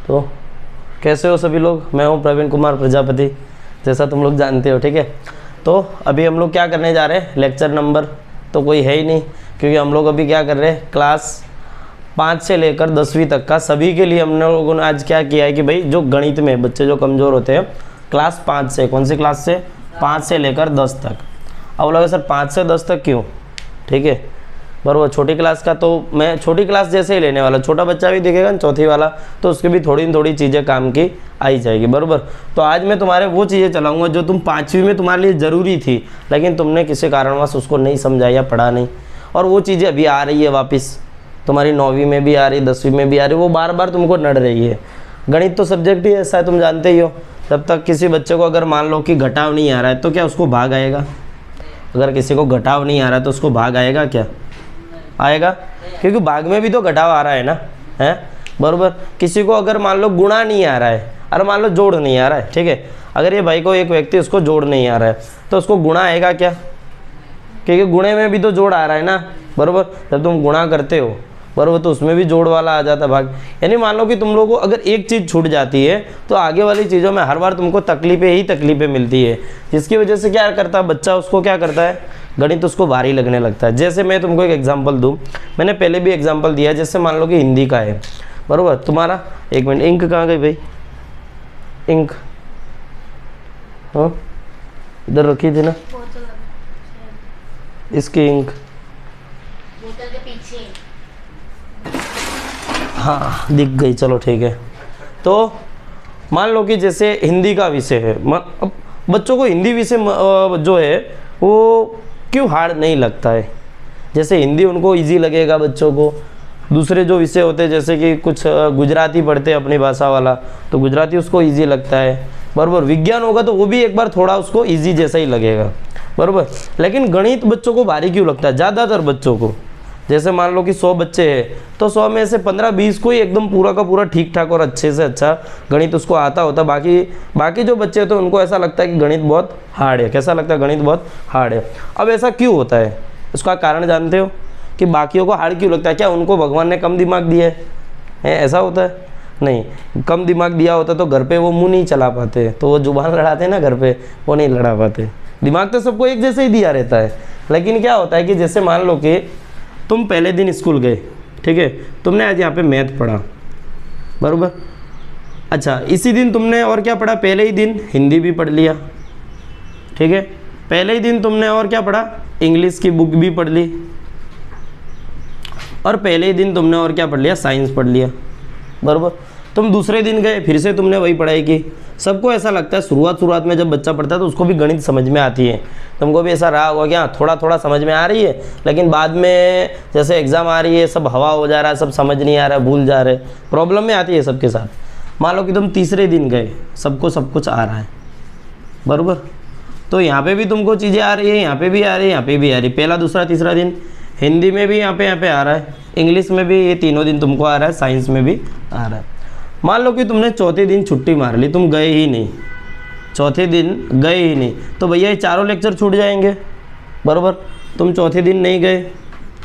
तो कैसे हो सभी लोग? मैं हूं प्रवीण कुमार प्रजापति, जैसा तुम लोग जानते हो, ठीक है। तो अभी हम लोग क्या करने जा रहे हैं, लेक्चर नंबर तो कोई है ही नहीं, क्योंकि हम लोग अभी क्या कर रहे हैं, क्लास 5 से लेकर 10वीं तक का सभी के लिए हम लोगों ने आज क्या किया है कि भाई जो गणित में बच्चे जो कमज़ोर होते हैं क्लास 5 से, कौन सी क्लास से, 5 से लेकर 10 तक। अब लगे सर 5 से 10 तक क्यों, ठीक है बराबर। छोटी क्लास का तो मैं छोटी क्लास जैसे ही लेने वाला, छोटा बच्चा भी दिखेगा ना चौथी वाला, तो उसकी भी थोड़ी थोड़ी चीज़ें काम की आई जाएगी बराबर। तो आज मैं तुम्हारे वो चीज़ें चलाऊंगा जो तुम 5वीं में तुम्हारे लिए ज़रूरी थी, लेकिन तुमने किसी कारणवश उसको नहीं समझा या पढ़ा नहीं, और वो चीज़ें अभी आ रही है वापस, तुम्हारी 9वीं में भी आ रही, 10वीं में भी आ रही, वो बार बार तुमको नड़ रही है। गणित तो सब्जेक्ट ही ऐसा है, तुम जानते ही हो। जब तक किसी बच्चे को अगर मान लो कि घटाव नहीं आ रहा है तो क्या उसको भाग आएगा? अगर किसी को घटाव नहीं आ रहा है तो उसको भाग आएगा क्या? आएगा, क्योंकि भाग में भी तो घटाव आ रहा है ना, है बराबर। किसी को अगर मान लो गुणा नहीं आ रहा है, अरे मान लो जोड़ नहीं आ रहा है, ठीक है, अगर ये भाई को एक व्यक्ति उसको जोड़ नहीं आ रहा है तो उसको गुणा आएगा क्या? क्योंकि गुणे में भी तो जोड़ आ रहा है ना बराबर। जब तुम गुणा करते हो बराबर तो उसमें भी जोड़ वाला आ जाता है भाग। यानी मान लो कि तुम लोगों को अगर एक चीज़ छूट जाती है तो आगे वाली चीज़ों में हर बार तुमको तकलीफें ही तकलीफें मिलती है, जिसकी वजह से क्या करता है बच्चा, उसको क्या करता है, गणित उसको भारी लगने लगता है। जैसे मैं तुमको एक एग्जांपल दूं, मैंने पहले भी एग्जांपल दिया, जैसे मान लो कि हिंदी का है बराबर, तुम्हारा एक मिनट, इंक कहाँ गई भाई, इंक हाँ इधर रखी थी ना, इसकी इंक बोतल के पीछे, हाँ दिख गई, चलो ठीक है। तो मान लो कि जैसे हिंदी का विषय है, अब बच्चों को हिंदी विषय जो है वो क्यों हार्ड नहीं लगता है? जैसे हिंदी उनको इजी लगेगा बच्चों को, दूसरे जो विषय होते हैं जैसे कि कुछ गुजराती पढ़ते हैं अपनी भाषा वाला, तो गुजराती उसको इजी लगता है बराबर। विज्ञान होगा तो वो भी एक बार थोड़ा उसको इजी जैसा ही लगेगा बराबर। लेकिन गणित बच्चों को भारी क्यों लगता है? ज़्यादातर बच्चों को, जैसे मान लो कि 100 बच्चे हैं तो 100 में से 15-20 को ही एकदम पूरा का पूरा ठीक ठाक और अच्छे से अच्छा गणित उसको आता होता, बाकी जो बच्चे हैं तो उनको ऐसा लगता है कि गणित बहुत हार्ड है। कैसा लगता है? गणित बहुत हार्ड है। अब ऐसा क्यों होता है, उसका कारण जानते हो कि बाकियों को हार्ड क्यों लगता है? क्या उनको भगवान ने कम दिमाग दिया है? ऐसा होता है? नहीं, कम दिमाग दिया होता तो घर पे वो मुंह नहीं चला पाते, तो वो जुबान लड़ाते हैं ना घर पे, वो नहीं लड़ा पाते। दिमाग तो सबको एक जैसे ही दिया रहता है, लेकिन क्या होता है कि जैसे मान लो कि तुम पहले दिन स्कूल गए, ठीक है, तुमने आज यहाँ पे मैथ पढ़ा बराबर। अच्छा, इसी दिन तुमने और क्या पढ़ा? पहले ही दिन हिंदी भी पढ़ लिया, ठीक है। पहले ही दिन तुमने और क्या पढ़ा? इंग्लिश की बुक भी पढ़ ली, और पहले ही दिन तुमने और क्या पढ़ लिया? साइंस पढ़ लिया बराबर। तुम दूसरे दिन गए, फिर से तुमने वही पढ़ाई की। सबको ऐसा लगता है शुरुआत में जब बच्चा पढ़ता है तो उसको भी गणित समझ में आती है। तुमको भी ऐसा रहा होगा क्या? थोड़ा थोड़ा समझ में आ रही है, लेकिन बाद में जैसे एग्ज़ाम आ रही है सब हवा हो जा रहा है, सब समझ नहीं आ रहा है, भूल जा रहे, प्रॉब्लम में आती है सबके साथ। मान लो कि तुम तीसरे दिन गए, सबको सब कुछ आ रहा है बराबर, तो यहाँ पे भी तुमको चीज़ें आ रही है, यहाँ पे भी आ रही है, यहाँ पे भी आ रही है। पहला दूसरा तीसरा दिन हिंदी में भी यहाँ पे आ रहा है, इंग्लिश में भी ये तीनों दिन तुमको आ रहा है, साइंस में भी आ रहा है। मान लो कि तुमने चौथे दिन छुट्टी मार ली, तुम गए ही नहीं, चौथे दिन गए ही नहीं, तो भैया ये चारों लेक्चर छूट जाएंगे बराबर। तुम चौथे दिन नहीं गए,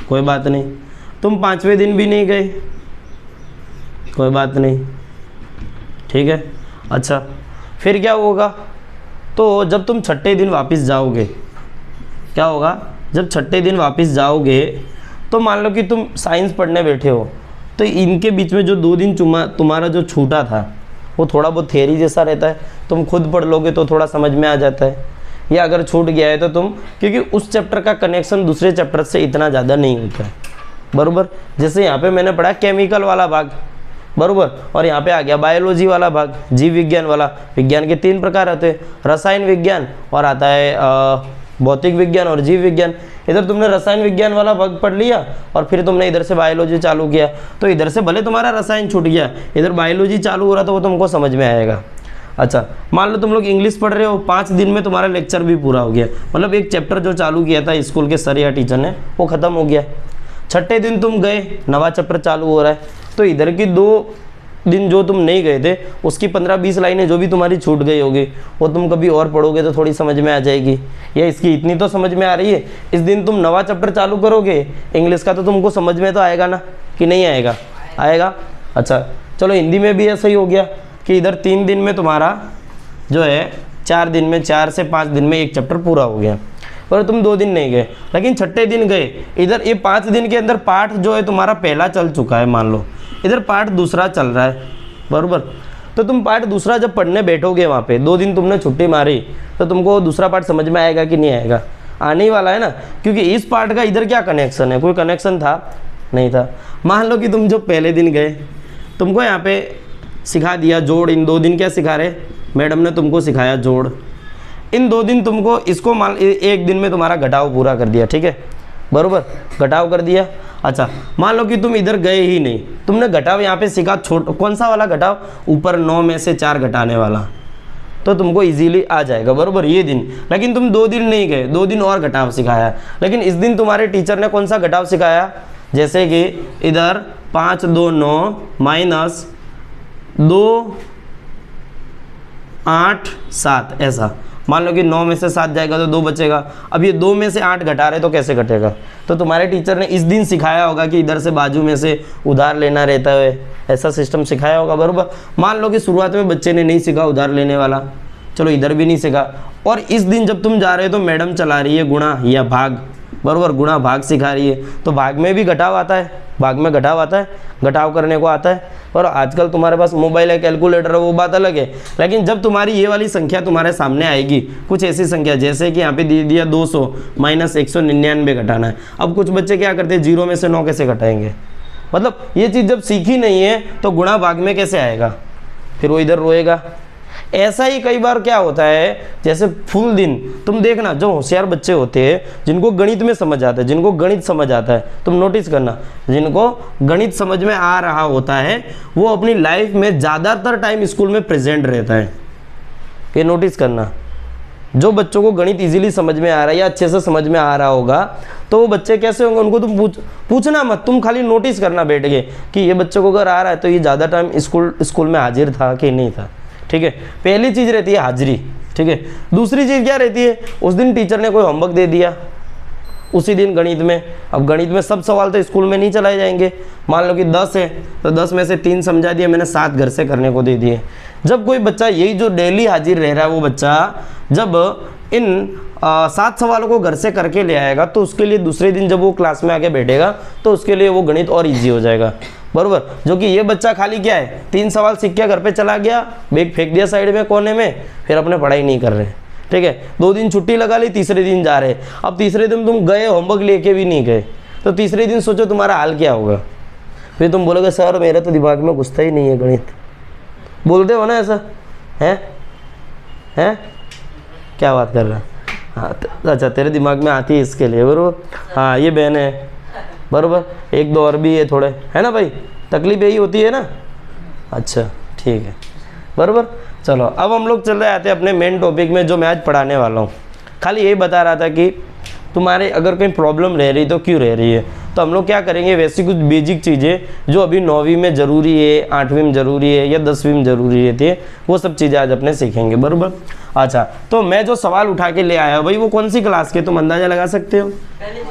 कोई बात नहीं, तुम 5वें दिन भी नहीं गए, कोई बात नहीं, ठीक है। अच्छा, फिर क्या होगा? तो जब तुम छठे दिन वापस जाओगे, क्या होगा? जब छठे दिन वापस जाओगे तो मान लो कि तुम साइंस पढ़ने बैठे हो, तो इनके बीच में जो 2 दिन तुम्हारा जो छूटा था वो थोड़ा बहुत थियरी जैसा रहता है, तुम खुद पढ़ लोगे तो थोड़ा समझ में आ जाता है। या अगर छूट गया है तो तुम, क्योंकि उस चैप्टर का कनेक्शन दूसरे चैप्टर से इतना ज़्यादा नहीं होता है बराबर। जैसे यहाँ पे मैंने पढ़ा केमिकल वाला भाग बराबर, और यहाँ पे आ गया बायोलॉजी वाला भाग, जीव विज्ञान वाला। विज्ञान के 3 प्रकार आते हैं, रसायन विज्ञान, और आता है भौतिक विज्ञान और जीव विज्ञान। इधर तुमने रसायन विज्ञान वाला भाग पढ़ लिया और फिर तुमने इधर से बायोलॉजी चालू किया, तो इधर से भले तुम्हारा रसायन छूट गया, इधर बायोलॉजी चालू हो रहा तो वो तुमको समझ में आएगा। अच्छा, मान लो तुम लोग इंग्लिश पढ़ रहे हो, 5 दिन में तुम्हारा लेक्चर भी पूरा हो गया, मतलब एक चैप्टर जो चालू किया था स्कूल के सर या टीचर ने वो ख़त्म हो गया। छठे दिन तुम गए, नवा चैप्टर चालू हो रहा है, तो इधर की 2 दिन जो तुम नहीं गए थे उसकी 15-20 लाइनें जो भी तुम्हारी छूट गई होगी वो तुम कभी और पढ़ोगे तो थोड़ी समझ में आ जाएगी, या इसकी इतनी तो समझ में आ रही है। इस दिन तुम नवा चैप्टर चालू करोगे इंग्लिश का, तो तुमको समझ में तो आएगा ना कि नहीं आएगा? आएगा। अच्छा चलो हिंदी में भी ऐसा ही हो गया कि इधर 3 दिन में तुम्हारा जो है 4 दिन में 4 से 5 दिन में एक चैप्टर पूरा हो गया, और तुम 2 दिन नहीं गए, लेकिन छठे दिन गए। इधर ये 5 दिन के अंदर पाठ जो है तुम्हारा पहला चल चुका है, मान लो इधर पाठ दूसरा चल रहा है, बराबर। तो तुम पाठ दूसरा जब पढ़ने बैठोगे वहाँ पे, 2 दिन तुमने छुट्टी मारी, तो तुमको दूसरा पाठ समझ में आएगा कि नहीं आएगा? आने ही वाला है ना, क्योंकि इस पार्ट का इधर क्या कनेक्शन है? कोई कनेक्शन था नहीं था। मान लो कि तुम जो पहले दिन गए, तुमको यहाँ पे सिखा दिया जोड़। इन 2 दिन क्या सिखा रहे? मैडम ने तुमको सिखाया जोड़। इन 2 दिन तुमको इसको मान, एक दिन में तुम्हारा घटाव पूरा कर दिया, ठीक है, बरोबर, घटाव कर दिया। अच्छा, मान लो कि तुम इधर गए ही नहीं, तुमने घटाव यहाँ पे सीखा, कौन सा वाला घटाव? ऊपर 9 में से 4 घटाने वाला, तो तुमको इजीली आ जाएगा, बरोबर, ये दिन। लेकिन तुम 2 दिन नहीं गए, 2 दिन और घटाव सिखाया, लेकिन इस दिन तुम्हारे टीचर ने कौन सा घटाव सिखाया? जैसे कि इधर 5 2 9 माइनस 2 8 7, ऐसा। मान लो कि 9 में से 7 जाएगा तो 2 बचेगा। अब ये 2 में से 8 घटा रहे तो कैसे घटेगा? तो तुम्हारे टीचर ने इस दिन सिखाया होगा कि इधर से बाजू में से उधार लेना रहता है, ऐसा सिस्टम सिखाया होगा, बरोबर। मान लो कि शुरुआत में बच्चे ने नहीं सीखा उधार लेने वाला, चलो इधर भी नहीं सीखा, और इस दिन जब तुम जा रहे हो तो मैडम चला रही है गुणा या भाग, बरोबर, गुणा भाग सिखा रही है, तो भाग में भी घटाव आता है, भाग में घटाव आता है, घटाव करने को आता है। और आजकल तुम्हारे पास मोबाइल है, कैलकुलेटर है, वो बात अलग है। लेकिन जब तुम्हारी ये वाली संख्या तुम्हारे सामने आएगी, कुछ ऐसी संख्या जैसे कि यहाँ पे दे दिया 200 माइनस 199 घटाना है। अब कुछ बच्चे क्या करते हैं, 0 में से 9 कैसे घटाएंगे? मतलब ये चीज़ जब सीखी नहीं है तो गुणा भाग में कैसे आएगा? फिर वो इधर रोएगा। ऐसा ही कई बार क्या होता है, जैसे फुल दिन तुम देखना, जो होशियार बच्चे होते हैं, जिनको गणित में समझ आता है, जिनको गणित समझ आता है, तुम नोटिस करना, जिनको गणित समझ में आ रहा होता है वो अपनी लाइफ में ज़्यादातर टाइम स्कूल में प्रेजेंट रहता है। ये नोटिस करना, जो बच्चों को गणित इजीली समझ में आ रहा है या अच्छे से समझ में आ रहा होगा, तो वो बच्चे कैसे होंगे उनको तुम पूछना मत, तुम खाली नोटिस करना बैठ के कि ये बच्चों को अगर आ रहा है तो ये ज़्यादा टाइम स्कूल में हाजिर था कि नहीं था, ठीक है। पहली चीज़ रहती है हाजिरी, ठीक है। दूसरी चीज़ क्या रहती है, उस दिन टीचर ने कोई होमवर्क दे दिया उसी दिन गणित में। अब गणित में सब सवाल तो स्कूल में नहीं चलाए जाएंगे, मान लो कि 10 है तो 10 में से 3 समझा दिए मैंने, 7 घर से करने को दे दिए। जब कोई बच्चा यही जो डेली हाजिर रह रहा है, वो बच्चा जब इन 7 सवालों को घर से करके ले आएगा तो उसके लिए दूसरे दिन जब वो क्लास में आके बैठेगा तो उसके लिए वो गणित और ईजी हो जाएगा, बरोबर। जो कि ये बच्चा खाली क्या है, 3 सवाल सीख के घर पे चला गया, बैग फेंक दिया साइड में कोने में, फिर अपने पढ़ाई नहीं कर रहे, ठीक है। 2 दिन छुट्टी लगा ली, तीसरे दिन जा रहे। अब तीसरे दिन तुम गए, होमवर्क लेके भी नहीं गए, तो तीसरे दिन सोचो तुम्हारा हाल क्या होगा। फिर तुम बोलोगे सर मेरे तो दिमाग में घुसता ही नहीं है गणित, बोलते हो ना ऐसा, हैं क्या बात कर रहा है? हाँ अच्छा, तेरे दिमाग में आती है इसके लिए, बरोबर। हाँ ये बहन है, बरोबर, 1 2 और भी है थोड़े, है ना भाई, तकलीफ यही होती है ना। अच्छा ठीक है, बरोबर। चलो अब हम लोग चले आते हैं अपने मेन टॉपिक में, जो मैं आज पढ़ाने वाला हूँ। खाली यही बता रहा था कि तुम्हारे अगर कोई प्रॉब्लम रह रही तो क्यों रह रही है, तो हम लोग क्या करेंगे, वैसी कुछ बेसिक चीज़ें जो अभी 9वीं में ज़रूरी है, 8वीं में ज़रूरी है या 10वीं में ज़रूरी रहती है, वो सब चीज़ें आज अपने सीखेंगे, बराबर। अच्छा, तो मैं जो सवाल उठा के ले आया भाई, वो कौन सी क्लास के, तुम अंदाज़ा लगा सकते हो?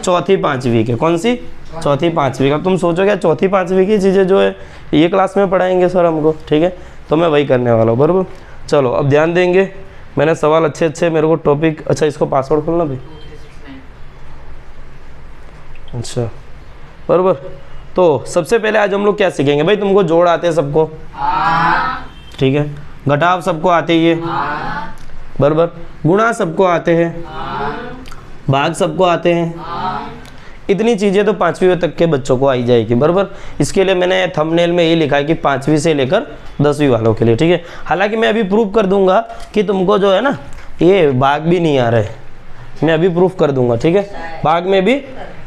4थी 5वीं के। कौन सी? 4थी 5वीं का। तुम सोचो क्या 4थी 5वीं की चीज़ें जो है ये क्लास में पढ़ाएंगे सर हमको, ठीक है, तो मैं वही करने वाला हूँ, बराबर। चलो अब ध्यान देंगे, मैंने सवाल अच्छे मेरे को टॉपिक, अच्छा इसको पासवर्ड खोलना भाई, अच्छा बराबर। तो सबसे पहले आज हम लोग क्या सीखेंगे भाई, तुमको जोड़ आते हैं सबको, ठीक है, घटाव सबको आते ही है, बराबर, गुणा सबको आते हैं, भाग सबको आते हैं। इतनी चीज़ें तो 5वीं तक के बच्चों को आई जाएगी, बराबर। इसके लिए मैंने थंबनेल में ये लिखा है कि 5वीं से लेकर 10वीं वालों के लिए, ठीक है। हालांकि मैं अभी प्रूफ कर दूंगा कि तुमको जो है ना ये भाग भी नहीं आ रहा है, मैं अभी प्रूफ कर दूंगा, ठीक है। भाग में भी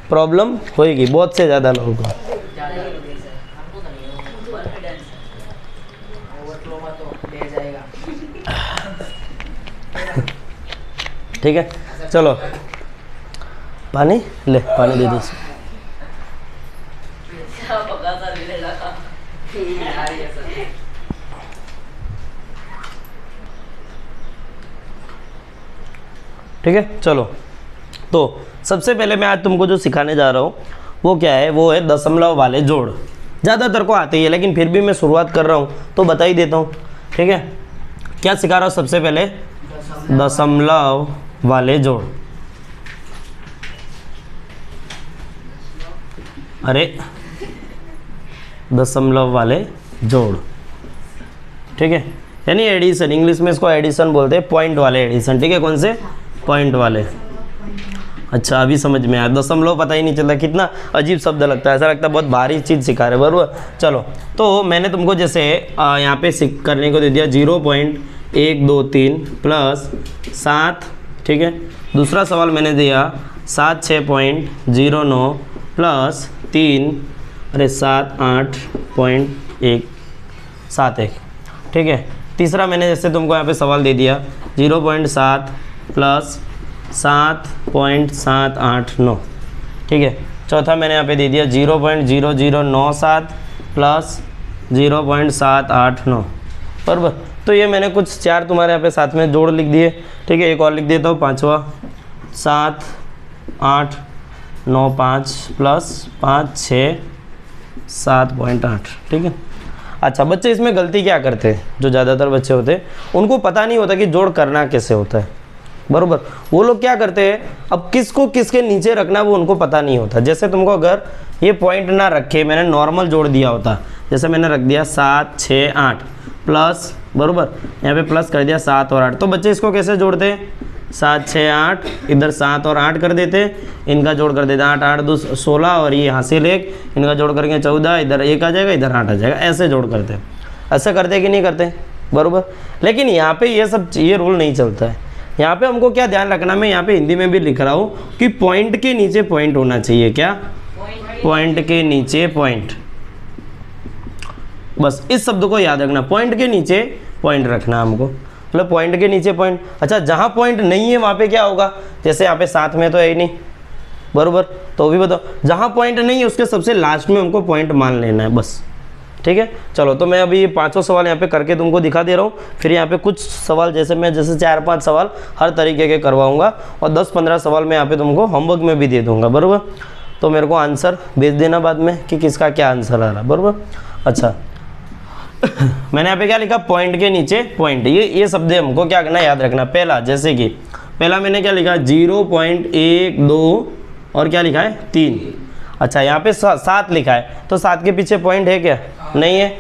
प्रॉब्लम होएगी बहुत से ज़्यादा लोगों को, ठीक है। चलो पानी ले, पानी दे दो। ठीक है, चलो तो सबसे पहले मैं आज तुमको जो सिखाने जा रहा हूँ वो क्या है, वो है दशमलव वाले जोड़, ज़्यादातर को आते ही है, लेकिन फिर भी मैं शुरुआत कर रहा हूँ तो बता ही देता हूँ, ठीक है। क्या सिखा रहा हूँ सबसे पहले, दशमलव वाले जोड़। अरे दशमलव वाले जोड़, ठीक है, यानी एडिशन, इंग्लिश में इसको एडिशन बोलते हैं, पॉइंट वाले एडिशन, ठीक है। कौन से, पॉइंट वाले। अच्छा अभी समझ में आया, दशमलव पता ही नहीं चलता, कितना अजीब शब्द लगता है, ऐसा लगता है बहुत भारी चीज़ सिखा रहे, बराबर। चलो तो मैंने तुमको जैसे यहाँ पे करने को दे दिया 0.123 प्लस 7, ठीक है। दूसरा सवाल मैंने दिया 76.09 प्लस 3, अरे 78.171, ठीक है। तीसरा मैंने जैसे तुमको यहाँ पे सवाल दे दिया 0.7 प्लस 7.789, ठीक है। चौथा मैंने यहाँ पे दे दिया 0.0097 प्लस 0.789, बराबर। तो ये मैंने कुछ 4 तुम्हारे यहाँ पे साथ में जोड़ लिख दिए, ठीक है। एक और लिख देता हूँ, पाँचवा 7.895 प्लस 5.6 7.8, ठीक है। अच्छा बच्चे इसमें गलती क्या करते हैं, जो ज़्यादातर बच्चे होते हैं उनको पता नहीं होता कि जोड़ करना कैसे होता है, बरोबर। वो लोग क्या करते हैं, अब किसको किसके नीचे रखना वो उनको पता नहीं होता। जैसे तुमको अगर ये पॉइंट ना रखे, मैंने नॉर्मल जोड़ दिया होता, जैसे मैंने रख दिया 7 6 8 प्लस, बरोबर, यहाँ पे प्लस कर दिया 7 और 8, तो बच्चे इसको कैसे जोड़ते हैं, 7 6 8, इधर 7 और 8 कर देते, इनका जोड़ कर देते 8 8 2 16, और ये यहाँ से 1, इनका जोड़ करके 14, इधर 1 आ जाएगा, इधर 8 आ जाएगा, ऐसे जोड़ करते हैं। ऐसे करते कि नहीं करते, बरोबर। लेकिन यहाँ पे ये रूल नहीं चलता है। यहाँ पे हमको क्या ध्यान रखना, मैं यहाँ पे हिंदी में भी लिख रहा हूँ कि पॉइंट के नीचे पॉइंट होना चाहिए, क्या, पॉइंट के नीचे पॉइंट, बस इस शब्द को याद रखना, पॉइंट के नीचे पॉइंट रखना हमको, मतलब पॉइंट के नीचे पॉइंट। अच्छा जहाँ पॉइंट नहीं है वहाँ पे क्या होगा, जैसे यहाँ पे साथ में तो है ही नहीं, बरोबर, तो भी बताओ, जहाँ पॉइंट नहीं है उसके सबसे लास्ट में हमको पॉइंट मान लेना है, बस, ठीक है। चलो तो मैं अभी ये 5 सवाल यहाँ पे करके तुमको दिखा दे रहा हूँ, फिर यहाँ पे कुछ सवाल जैसे 4-5 सवाल हर तरीके के करवाऊँगा, और 10-15 सवाल मैं यहाँ पे तुमको होमवर्क में भी दे दूँगा, बरोबर। तो मेरे को आंसर भेज देना बाद में कि किसका क्या आंसर आ रहा, बरोबर। अच्छा मैंने यहाँ पे क्या लिखा, पॉइंट के नीचे पॉइंट, ये शब्द हमको क्या करना, याद रखना। पहला, जैसे कि पहला मैंने क्या लिखा, 0.12 और क्या लिखा है 3। अच्छा यहाँ पे 7 लिखा है, तो 7 के पीछे पॉइंट है क्या, नहीं है,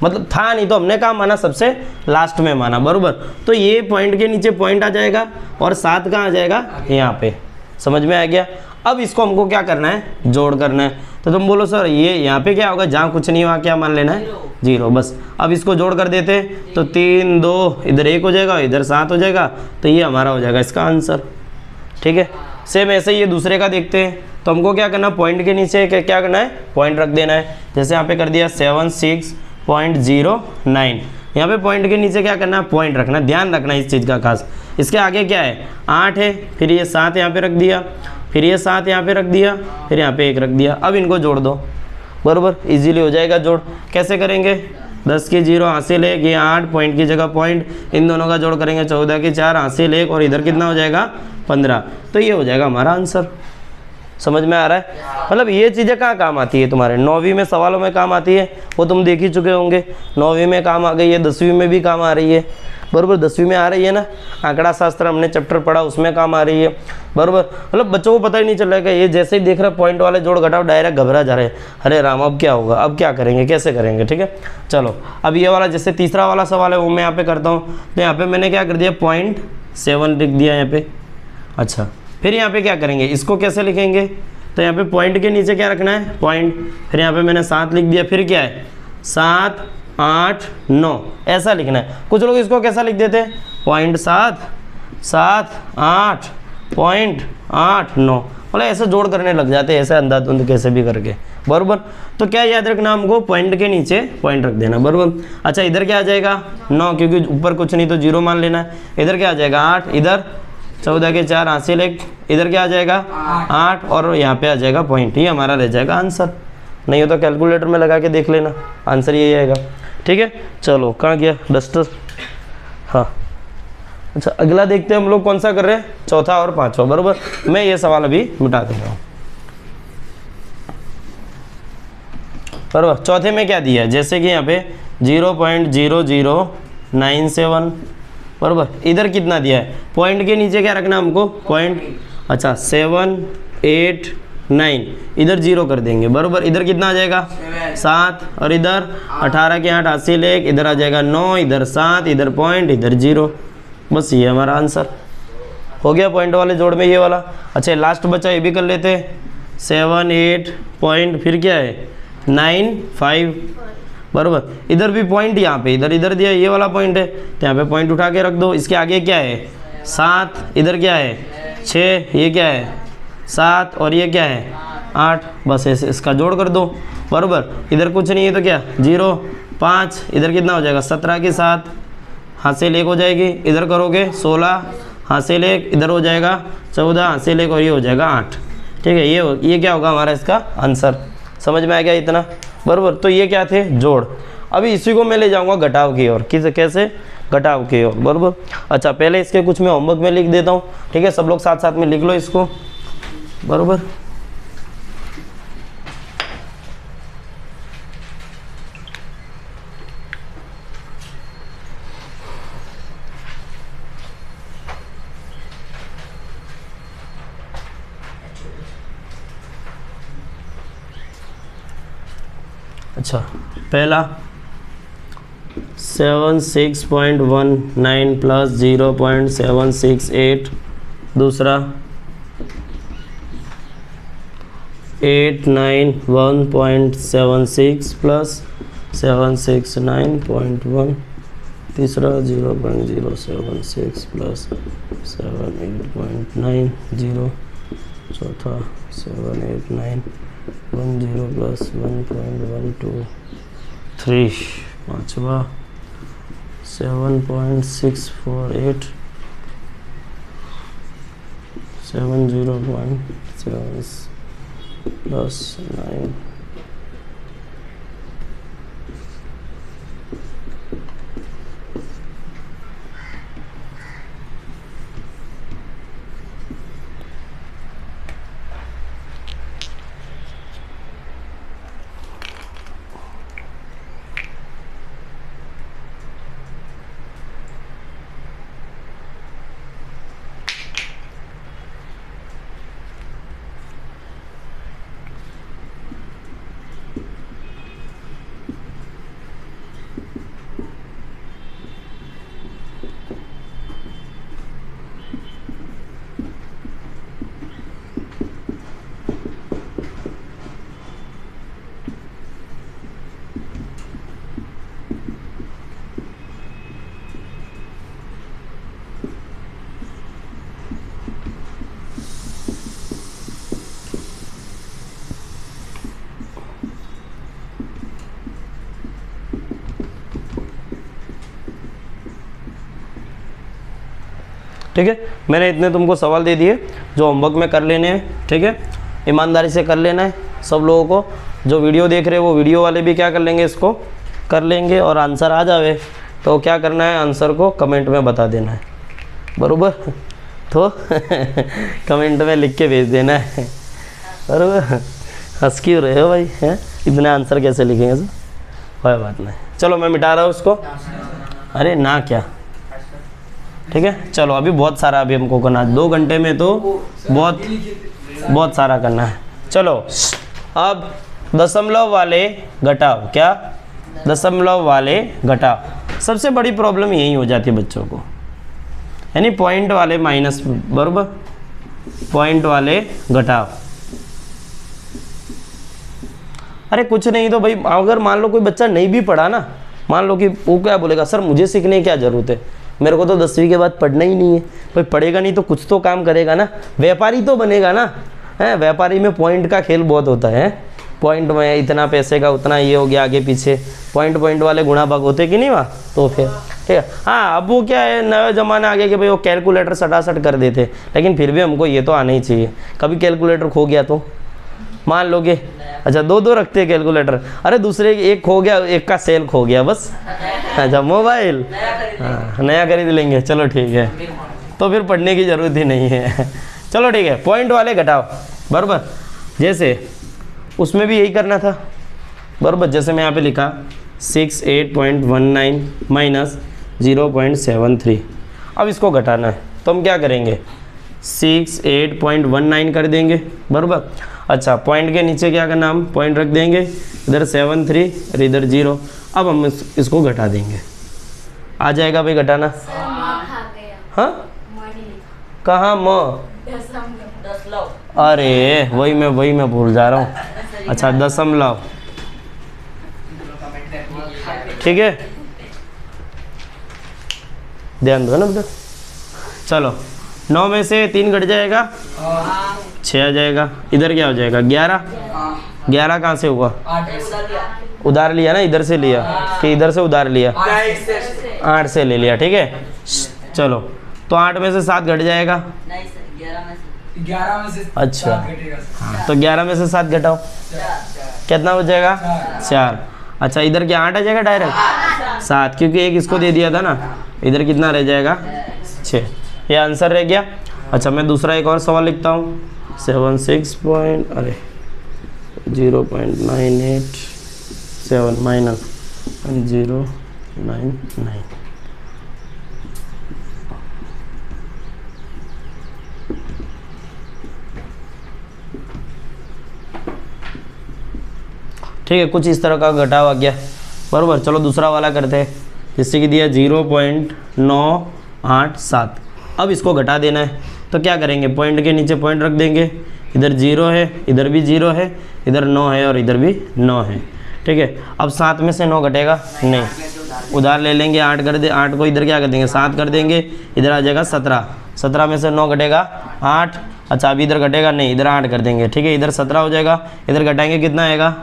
मतलब था नहीं, तो हमने कहा माना, सबसे लास्ट में माना, बरोबर। तो ये पॉइंट के नीचे पॉइंट आ जाएगा, और 7 कहाँ आ जाएगा, यहाँ पे, समझ में आ गया। अब इसको हमको क्या करना है, जोड़ करना है। तो तुम बोलो सर ये यहाँ पे क्या होगा, जहाँ कुछ नहीं वहाँ क्या मान लेना है, 0, बस। अब इसको जोड़ कर देते, तो 3 2, इधर 1 हो जाएगा, इधर 7 हो जाएगा, तो ये हमारा हो जाएगा इसका आंसर, ठीक है। सेम ऐसे ही ये दूसरे का देखते हैं, तो हमको क्या करना, पॉइंट के नीचे क्या करना है, पॉइंट रख देना है। जैसे यहाँ पे कर दिया 76.09, यहाँ पे पॉइंट के नीचे क्या करना है, पॉइंट रखना, ध्यान रखना इस चीज़ का खास। इसके आगे क्या है, 8 है, फिर ये 7 यहाँ पे रख दिया, फिर ये 7 यहाँ पे रख दिया, फिर यहाँ पे 1 रख दिया। अब इनको जोड़ दो, बरोबर, इजीली हो जाएगा जोड़। कैसे करेंगे, 10 की 0 हासिल 1, ये 8, पॉइंट की जगह पॉइंट, इन दोनों का जोड़ करेंगे 14 की 4 हासिल 1, और इधर कितना हो जाएगा 15, तो ये हो जाएगा हमारा आंसर। समझ में आ रहा है, मतलब ये चीज़ें कहाँ काम आती है, तुम्हारे 9वीं में सवालों में काम आती है, वो तुम देख ही चुके होंगे। 9वीं में काम आ गई है, 10वीं में भी काम आ रही है, बरोबर, 10वीं में आ रही है ना, आंकड़ा शास्त्र हमने चैप्टर पढ़ा उसमें काम आ रही है, बरोबर। मतलब बच्चों को पता ही नहीं चल रहा है कि ये जैसे ही देख रहा है पॉइंट वाले जोड़ घटाव, डायरेक्ट घबरा जा रहे हैं, अरे राम अब क्या होगा, अब क्या करेंगे, कैसे करेंगे, ठीक है। चलो अब ये वाला जैसे तीसरा वाला सवाल है वो मैं यहाँ पे करता हूँ। तो यहाँ पे मैंने क्या कर दिया, 0.7 लिख दिया यहाँ पे। अच्छा फिर यहाँ पे क्या करेंगे, इसको कैसे लिखेंगे, तो यहाँ पे पॉइंट के नीचे क्या रखना है, पॉइंट, फिर यहाँ पे मैंने 7 लिख दिया, फिर क्या है 7 8 9, ऐसा लिखना है। कुछ लोग इसको कैसा लिख देते हैं, 0.7 7 8 0.8 9, मतलब ऐसे जोड़ करने लग जाते हैं, ऐसे अंधाधुंध कैसे भी करके, बरोबर। तो क्या याद रखना हमको, पॉइंट के नीचे पॉइंट रख देना, बरोबर। अच्छा इधर क्या आ जाएगा 9, क्योंकि ऊपर कुछ नहीं तो 0 मान लेना है। इधर क्या आ जाएगा 8, इधर 14 के 4 हासिल 1, इधर क्या आ जाएगा 8, और यहाँ पे आ जाएगा पॉइंट, ये हमारा रह जाएगा आंसर। नहीं हो तो कैलकुलेटर में लगा के देख लेना, आंसर यही आएगा, ठीक है। चलो कहाँ गया डस्टर, हाँ। अच्छा अगला देखते हैं हम लोग कौन सा कर रहे हैं, चौथा और पांचवा, बरोबर। मैं ये सवाल अभी मिटा दे रहा हूँ। बराबर। चौथे में क्या दिया है, जैसे कि यहाँ पे 0.0097, बराबर। इधर कितना दिया है, पॉइंट के नीचे क्या रखना हमको, पॉइंट, अच्छा 789, इधर 0 कर देंगे, बराबर। इधर कितना आ जाएगा 7, और इधर 18 के 8 हासिल 1, इधर आ जाएगा 9, इधर 7, इधर पॉइंट, इधर 0। बस ये हमारा आंसर हो गया पॉइंट वाले जोड़ में ये वाला। अच्छा लास्ट बचा, ये भी कर लेते हैं। 7 8 पॉइंट, फिर क्या है 9 5, बराबर। इधर भी पॉइंट, यहाँ पे इधर दिया, ये वाला पॉइंट है तो यहाँ पे पॉइंट उठा के रख दो। इसके आगे क्या है 7, इधर क्या है 6, ये क्या है 7, और ये क्या है 8, बस ऐसे इसका जोड़ कर दो, बराबर। इधर कुछ नहीं है तो क्या 0 5, इधर कितना हो जाएगा 17 के 7 हासिल 1 हो जाएगी, इधर करोगे 16 हासिल 1, इधर हो जाएगा 14 हासिल 1, और ये हो जाएगा 8। ठीक है, ये क्या होगा हमारा इसका आंसर। समझ में आ गया इतना, बराबर। तो ये क्या थे, जोड़। अभी इसी को मैं ले जाऊंगा घटाव की ओर, कैसे घटाव की ओर, बराबर। अच्छा पहले इसके कुछ मैं होमवर्क में लिख देता हूँ, ठीक है, सब लोग साथ साथ में लिख लो इसको, बराबर। अच्छा पहला 76.19 प्लस 0.768, दूसरा 891.76 प्लस 769.1, तीसरा 0.076 प्लस 78.90, चौथा 789.10 प्लस 1.123, पाँचवा 7.648, 70.7 प्लस 9, ठीक है। मैंने इतने तुमको सवाल दे दिए जो होमवर्क में कर लेने हैं, ठीक है, ईमानदारी से कर लेना है सब लोगों को। जो वीडियो देख रहे हैं वो वीडियो वाले भी क्या कर लेंगे, इसको कर लेंगे, और आंसर आ जावे तो क्या करना है, आंसर को कमेंट में बता देना है, बराबर। तो कमेंट में लिख के भेज देना है, बराबर। हंस क्यों रहे हो भाई, हैं इतने आंसर कैसे लिखेंगे सर, कोई बात नहीं। चलो मैं मिटा रहा हूँ उसको, अरे ना क्या, ठीक है। चलो अभी बहुत सारा अभी हमको करना है, 2 घंटे में तो बहुत सारा करना है। चलो अब दशमलव वाले घटाव, क्या दशमलव वाले घटाव, सबसे बड़ी प्रॉब्लम यही हो जाती है बच्चों को, यानी पॉइंट वाले माइनस, बराबर, पॉइंट वाले घटाव। अरे कुछ नहीं तो भाई, अगर मान लो कोई बच्चा नहीं भी पढ़ा ना, मान लो कि वो क्या बोलेगा, सर मुझे सीखने की क्या ज़रूरत है, मेरे को तो 10वीं के बाद पढ़ना ही नहीं है। भाई पढ़ेगा नहीं तो कुछ तो काम करेगा ना, व्यापारी तो बनेगा ना, है। व्यापारी में पॉइंट का खेल बहुत होता है, पॉइंट में इतना पैसे का उतना ये हो गया, आगे पीछे पॉइंट वाले गुणा भाग होते कि नहीं वहाँ, तो फिर ठीक है। हाँ अब वो क्या है, नया ज़माना आ गया कि भाई वो कैलकुलेटर सटासट कर देते, लेकिन फिर भी हमको ये तो आना ही चाहिए। कभी कैलकुलेटर खो गया तो मान लोगे, अच्छा 2 रखते हैं कैलकुलेटर, अरे दूसरे एक खो गया, एक का सेल खो गया बस, अच्छा मोबाइल हाँ नया खरीद लेंगे, चलो ठीक है, तो फिर पढ़ने की ज़रूरत ही नहीं है। चलो ठीक है, पॉइंट वाले घटाव, बराबर। जैसे उसमें भी यही करना था, बराबर। जैसे मैं यहाँ पे लिखा 68.19 माइनस 0.73। अब इसको घटाना है तो हम क्या करेंगे, 68.19 कर देंगे, बराबर। अच्छा, पॉइंट के नीचे क्या करना, हम पॉइंट रख देंगे, इधर 73 और इधर 0। अब हम इसको घटा देंगे, आ जाएगा भाई घटाना। सर माँ खा गया। हाँ, माँ नहीं लिखा। कहाँ म, दशमलव। अरे वही मैं भूल जा रहा हूँ। अच्छा, दशमलव, ठीक है, ध्यान दो ना बेटा। चलो, 9 में से 3 घट जाएगा, 6 आ जाएगा। इधर क्या हो जाएगा, 11। 11 कहाँ से हुआ, उधार लिया ना, इधर से लिया कि इधर से उधार लिया, 8 से ले लिया, ठीक है। चलो, तो 8 में से 7 घट जाएगा। नहीं सर, 11 में से अच्छा, 7 घटेगा। हाँ, तो 11 में से 7 घटाओ, कितना हो जाएगा, 4। अच्छा, इधर क्या 8 आ जाएगा डायरेक्ट, 7, क्योंकि एक इसको दे दिया था ना। इधर कितना रह जाएगा, 6। ये आंसर रह गया। अच्छा, मैं दूसरा एक और सवाल लिखता हूँ, 0.987 माइनस 099। ठीक है, कुछ इस तरह का घटाव आ गया, बराबर। चलो दूसरा वाला करते हैं, जिससे कि दिया 0.987। अब इसको घटा देना है तो क्या करेंगे, पॉइंट के नीचे पॉइंट रख देंगे, इधर 0 है, इधर भी 0 है, इधर 9 है और इधर भी 9 है, ठीक है। अब 7 में से 9 घटेगा नहीं, उधार ले लेंगे, 8 कर दे, 8 को इधर क्या कर देंगे, 7 कर देंगे, इधर आ जाएगा 17। 17 में से 9 घटेगा 8। अच्छा, अभी इधर घटेगा नहीं, इधर 8 कर देंगे, ठीक है। इधर 17 हो जाएगा, इधर घटाएंगे कितना आएगा,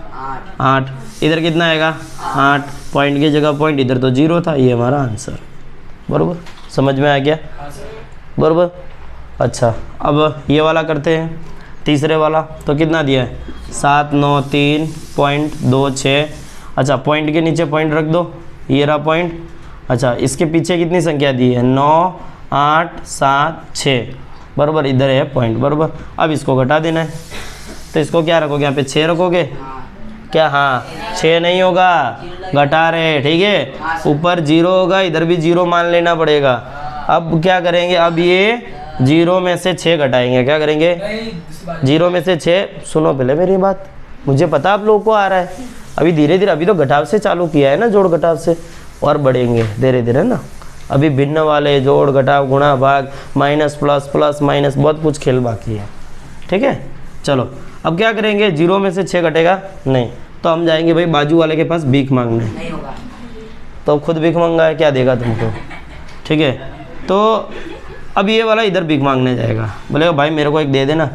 8। इधर कितना आएगा, 8। पॉइंट की जगह पॉइंट, इधर तो 0 था, ये हमारा आंसर, बराबर। समझ में आ गया, बराबर। अच्छा, अब ये वाला करते हैं, तीसरे वाला। तो कितना दिया है, 793.26। अच्छा, पॉइंट के नीचे पॉइंट रख दो, ये रहा पॉइंट। अच्छा, इसके पीछे कितनी संख्या दी है, 9, 8, 7, 6, बराबर। इधर है पॉइंट, बराबर। अब इसको घटा देना है, तो इसको क्या रखोगे, यहाँ पे 6 रखोगे क्या, हाँ 6 नहीं होगा, घटा रहे, ठीक है। ऊपर 0 होगा, इधर भी 0 मान लेना पड़ेगा। अब क्या करेंगे, अब ये 0 में से 6 घटाएंगे, क्या करेंगे, 0 में से 6। सुनो पहले मेरी बात, मुझे पता आप लोगों को आ रहा है, अभी धीरे धीरे, अभी तो घटाव से चालू किया है ना, जोड़ घटाव से, और बढ़ेंगे धीरे धीरे ना। अभी भिन्न वाले, जोड़ घटाव, गुणा भाग, माइनस प्लस, प्लस माइनस, बहुत कुछ खेल बाकी है, ठीक है। चलो, अब क्या करेंगे, 0 में से 6 घटेगा नहीं, तो हम जाएंगे भाई बाजू वाले के पास भीख मांगने। नहीं होगा। तो खुद भीख मांगा है, क्या देगा तुमको, ठीक है। तो अब ये वाला इधर भीख मांगने जाएगा, बोलेगा भाई मेरे को एक दे देना,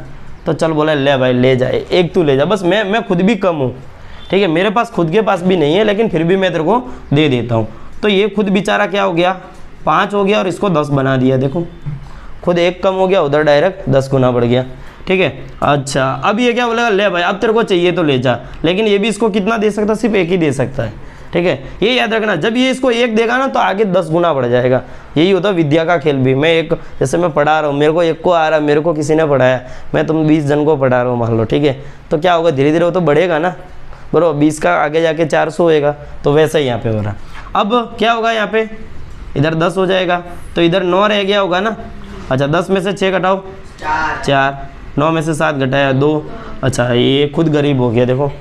तो चल बोला ले भाई ले जाए, एक तू ले जा, बस मैं खुद भी कम हूँ, ठीक है, मेरे पास खुद के पास भी नहीं है, लेकिन फिर भी मैं तेरे को दे देता हूँ। तो ये खुद बेचारा क्या हो गया, 5 हो गया और इसको 10 बना दिया, देखो खुद 1 कम हो गया, उधर डायरेक्ट 10 गुना बढ़ गया, ठीक है। अच्छा, अब ये क्या बोलेगा, ले भाई अब तेरे को चाहिए तो ले जा, लेकिन ये भी इसको कितना दे सकता है, सिर्फ 1 ही दे सकता है, ठीक है। ये याद रखना, जब ये इसको 1 देगा ना तो आगे 10 गुना बढ़ जाएगा। यही होता है विद्या का खेल भी। मैं एक, जैसे मैं पढ़ा रहा हूँ, मेरे को 1 को आ रहा है, मेरे को किसी ने पढ़ाया, मैं तुम 20 जन को पढ़ा रहा हूँ मान लो, ठीक है, तो क्या होगा, धीरे धीरे वो तो बढ़ेगा ना, बराबर। 20 का आगे जाके 400 होएगा, तो वैसा ही यहाँ पे हो रहा। अब क्या होगा, यहाँ पे इधर 10 हो जाएगा, तो इधर 9 रह गया होगा ना। अच्छा, 10 में से 6 घटाओ, 4। 9 में से 7 घटाया 2। अच्छा, ये खुद गरीब हो गया, देखो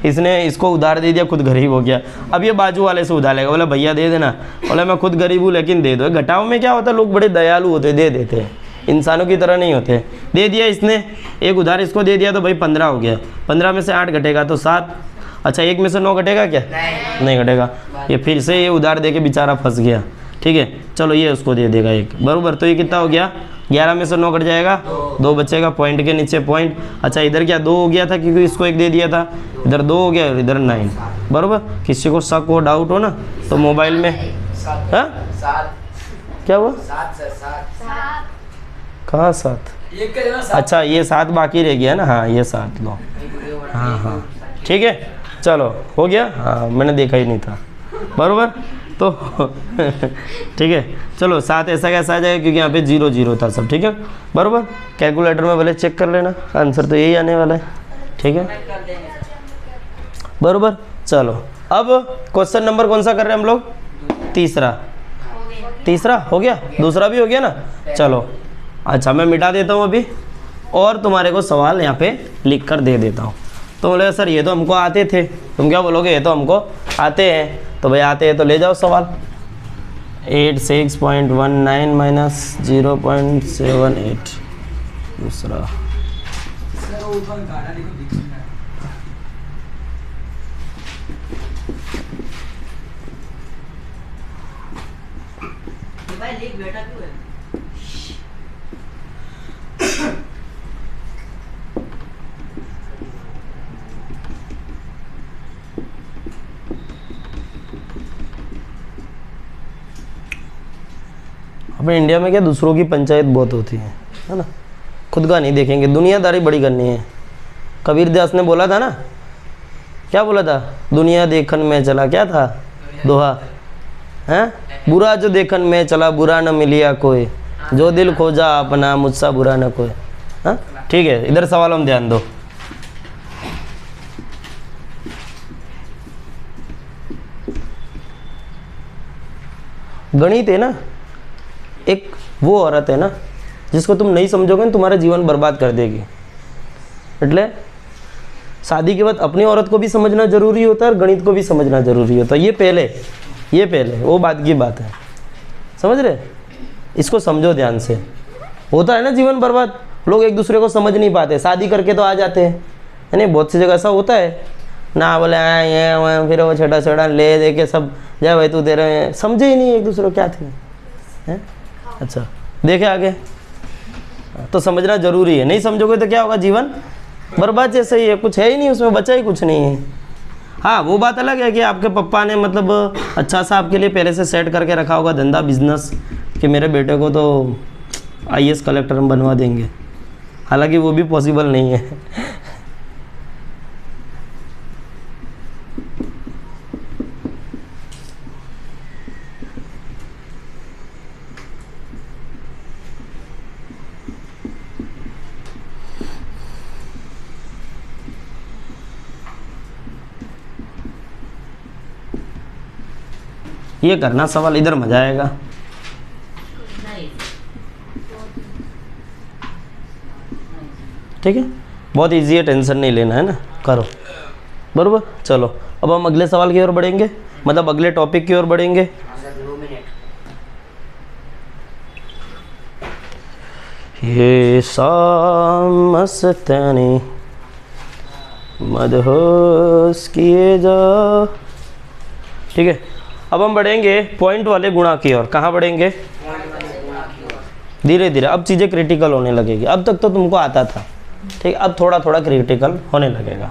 इसने इसको उधार दे दिया, खुद गरीब हो गया। अब ये बाजू वाले से उधार लेगा, बोला भैया दे देना, बोला मैं खुद गरीब हूँ लेकिन दे दो। घटाव में क्या होता है, लोग बड़े दयालु होते, दे देते हैं, इंसानों की तरह नहीं होते। दे दिया इसने, एक उधार इसको दे दिया, तो भाई 15 हो गया। 15 में से 8 घटेगा तो 7। अच्छा, 1 में से 9 घटेगा क्या, नहीं घटेगा। ये फिर से ये उधार दे के बेचारा फंस गया, ठीक है। चलो, ये उसको दे देगा 1, बराबर। तो ये कितना हो गया, 11 में से 9 घट जाएगा, 2 बचेगा, पॉइंट के नीचे पॉइंट। अच्छा, इधर क्या 2 हो गया था, क्योंकि इसको 1 दे दिया था, इधर 2 हो गया और इधर 9, बराबर। किसी को शक हो, डाउट हो ना, तो मोबाइल में, हाँ क्या हुआ, 7। कहाँ 7, अच्छा ये 7 बाकी रह गया ना, हाँ ये 7 लो, हाँ हाँ ठीक है। चलो हो गया, हाँ मैंने देखा ही नहीं था, बराबर। तो ठीक है, चलो 7 ऐसा कैसा आ जाएगा, क्योंकि यहाँ पे 0 0 था सब, ठीक है बराबर। कैलकुलेटर में भले चेक कर लेना, आंसर तो यही आने वाला है, ठीक है बराबर। चलो अब क्वेश्चन नंबर कौन सा कर रहे हैं हम लोग? तीसरा। तीसरा हो गया, दूसरा भी हो गया ना। चलो अच्छा, मैं मिटा देता हूँ अभी और तुम्हारे को सवाल यहाँ पे लिख कर दे देता हूँ। तो बोले सर ये तो हमको आते थे। तुम क्या बोलोगे? ये तो हमको आते हैं। तो भाई आते हैं तो ले जाओ सवाल। 86.19 माइनस 0.78 दूसरा। सर वो ऊपर गाना देखो दिख नहीं रहा है। भाई लिख बेटा क्यों है? अपने इंडिया में क्या दूसरों की पंचायत बहुत होती है ना। खुद का नहीं देखेंगे, दुनियादारी बड़ी करनी है। कबीर दास ने बोला था ना, क्या बोला था? दुनिया देखन में चला, क्या था दोहा? हैं? बुरा जो देखन में चला, बुरा न मिलिया कोई, जो दिल खोजा अपना, मुझसा बुरा न कोई। हाँ ठीक है, इधर सवाल हम ध्यान दो। गणित है ना, एक वो औरत है ना जिसको तुम नहीं समझोगे ना तुम्हारा जीवन बर्बाद कर देगी। એટલે शादी के बाद अपनी औरत को भी समझना जरूरी होता है और गणित को भी समझना जरूरी होता है। ये पहले वो बात की बात है, समझ रहे? इसको समझो ध्यान से। होता है ना जीवन बर्बाद, लोग एक दूसरे को समझ नहीं पाते, शादी करके तो आ जाते हैं, है नहीं? बहुत सी जगह ऐसा होता है ना, बोले ये फिर वो छोटा छोटा ले दे के सब जा भाई तू दे रहे हैं, समझे ही नहीं एक दूसरे को क्या थे हैं। अच्छा देखे आगे, तो समझना जरूरी है। नहीं समझोगे तो क्या होगा? जीवन बर्बाद जैसे ही है, कुछ है ही नहीं उसमें, बचा ही कुछ नहीं है। हाँ वो बात अलग है कि आपके पापा ने मतलब अच्छा सा आपके लिए पहले से सेट करके रखा होगा धंधा बिजनेस कि मेरे बेटे को तो IAS कलेक्टर हम बनवा देंगे, हालांकि वो भी पॉसिबल नहीं है। ये करना सवाल, इधर मजा आएगा। ठीक है, बहुत इजी है, टेंशन नहीं लेना है ना, करो बरोबर। चलो अब हम अगले सवाल की ओर बढ़ेंगे, मतलब अगले टॉपिक की ओर बढ़ेंगे। ये मस्तानी मदहोश किए जा। ठीक है, अब हम बढ़ेंगे पॉइंट वाले गुणा की ओर। कहाँ बढ़ेंगे? धीरे धीरे अब चीज़ें क्रिटिकल होने लगेगी। अब तक तो तुमको आता था, ठीक, अब थोड़ा थोड़ा क्रिटिकल होने लगेगा।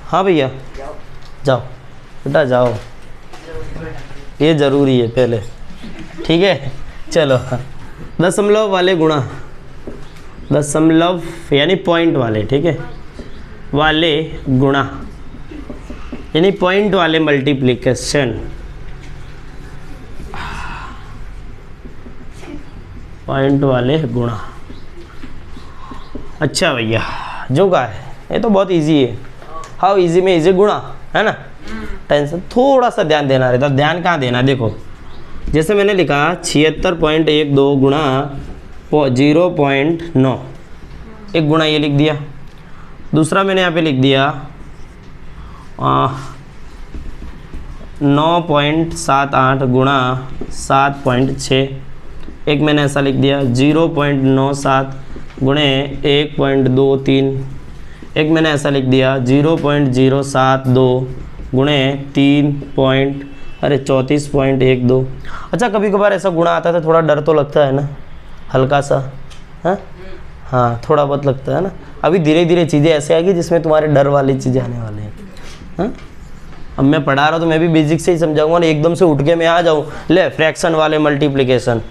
हाँ भैया जाओ बेटा जाओ, ये ज़रूरी है पहले, ठीक है। चलो दशमलव वाले गुणा, दशमलव यानी पॉइंट वाले, ठीक है, वाले गुणा यानी पॉइंट वाले मल्टीप्लिकेशन, पॉइंट वाले गुणा। अच्छा भैया जो का है ये तो बहुत इजी है। हाउ इजी में इजी गुणा है ना, टेंशन थोड़ा सा ध्यान देना रहता। ध्यान कहाँ देना? देखो जैसे मैंने लिखा 76.12 गुणा 0.9, एक गुणा ये लिख दिया। दूसरा मैंने यहाँ पे लिख दिया 9.78 गुणा 7.6, एक मैंने ऐसा लिख दिया 0.97 गुणे 1.23, एक मैंने ऐसा लिख दिया 0.072 गुणे 34.12। अच्छा कभी कभार ऐसा गुणा आता था, थोड़ा डर तो लगता है ना, हल्का सा, हाँ हाँ थोड़ा बहुत लगता है ना। अभी धीरे धीरे चीज़ें ऐसे आएगी जिसमें तुम्हारे डर वाली चीज़ें आने वाली हैं। हाँ अब मैं पढ़ा रहा हूँ तो मैं भी बेसिक से ही समझाऊंगा ना, एकदम से उठ के मैं आ जाऊँ ले फ्रैक्शन वाले मल्टीप्लिकेशन,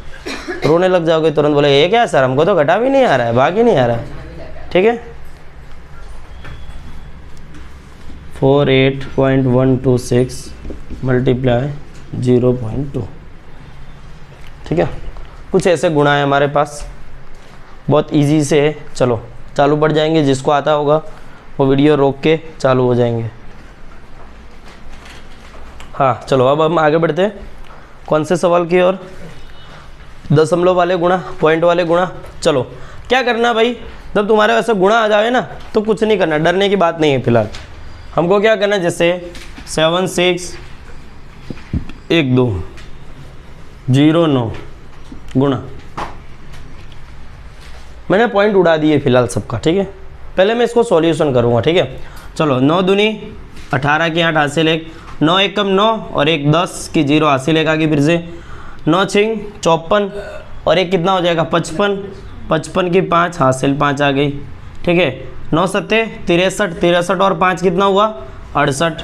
रोने लग जाओगे तुरंत, बोले ये क्या सर हमको तो घटा भी नहीं आ रहा है, भाग ही नहीं आ रहा है। ठीक है 48.126 मल्टीप्लाई 0.2, ठीक है। कुछ ऐसे गुणा है हमारे पास। बहुत इजी से है। चलो चालू पड़ जाएंगे, जिसको आता होगा वो वीडियो रोक के चालू हो जाएंगे। हाँ चलो अब हम आगे बढ़ते हैं कौन से सवाल की ओर, दशमलव वाले गुणा, पॉइंट वाले गुणा। चलो क्या करना भाई, जब तुम्हारे वैसे गुणा आ जाए ना तो कुछ नहीं करना, डरने की बात नहीं है। फिलहाल हमको क्या करना है, जैसे 7 6 1 2 0 9 गुणा, मैंने पॉइंट उड़ा दिए फिलहाल सबका, ठीक है। पहले मैं इसको सॉल्यूशन करूँगा, ठीक है। चलो 9 दूनी 18 की 8 हासिल 1, 9 1 कम 9 और 1 10 की 0 हासिल 1 आ गई फिर से, 9 6 54 और 1 कितना हो जाएगा 55, 55 की 5 हासिल 5 आ गई, ठीक है। 9 7 63, 63 और 5 कितना हुआ 68,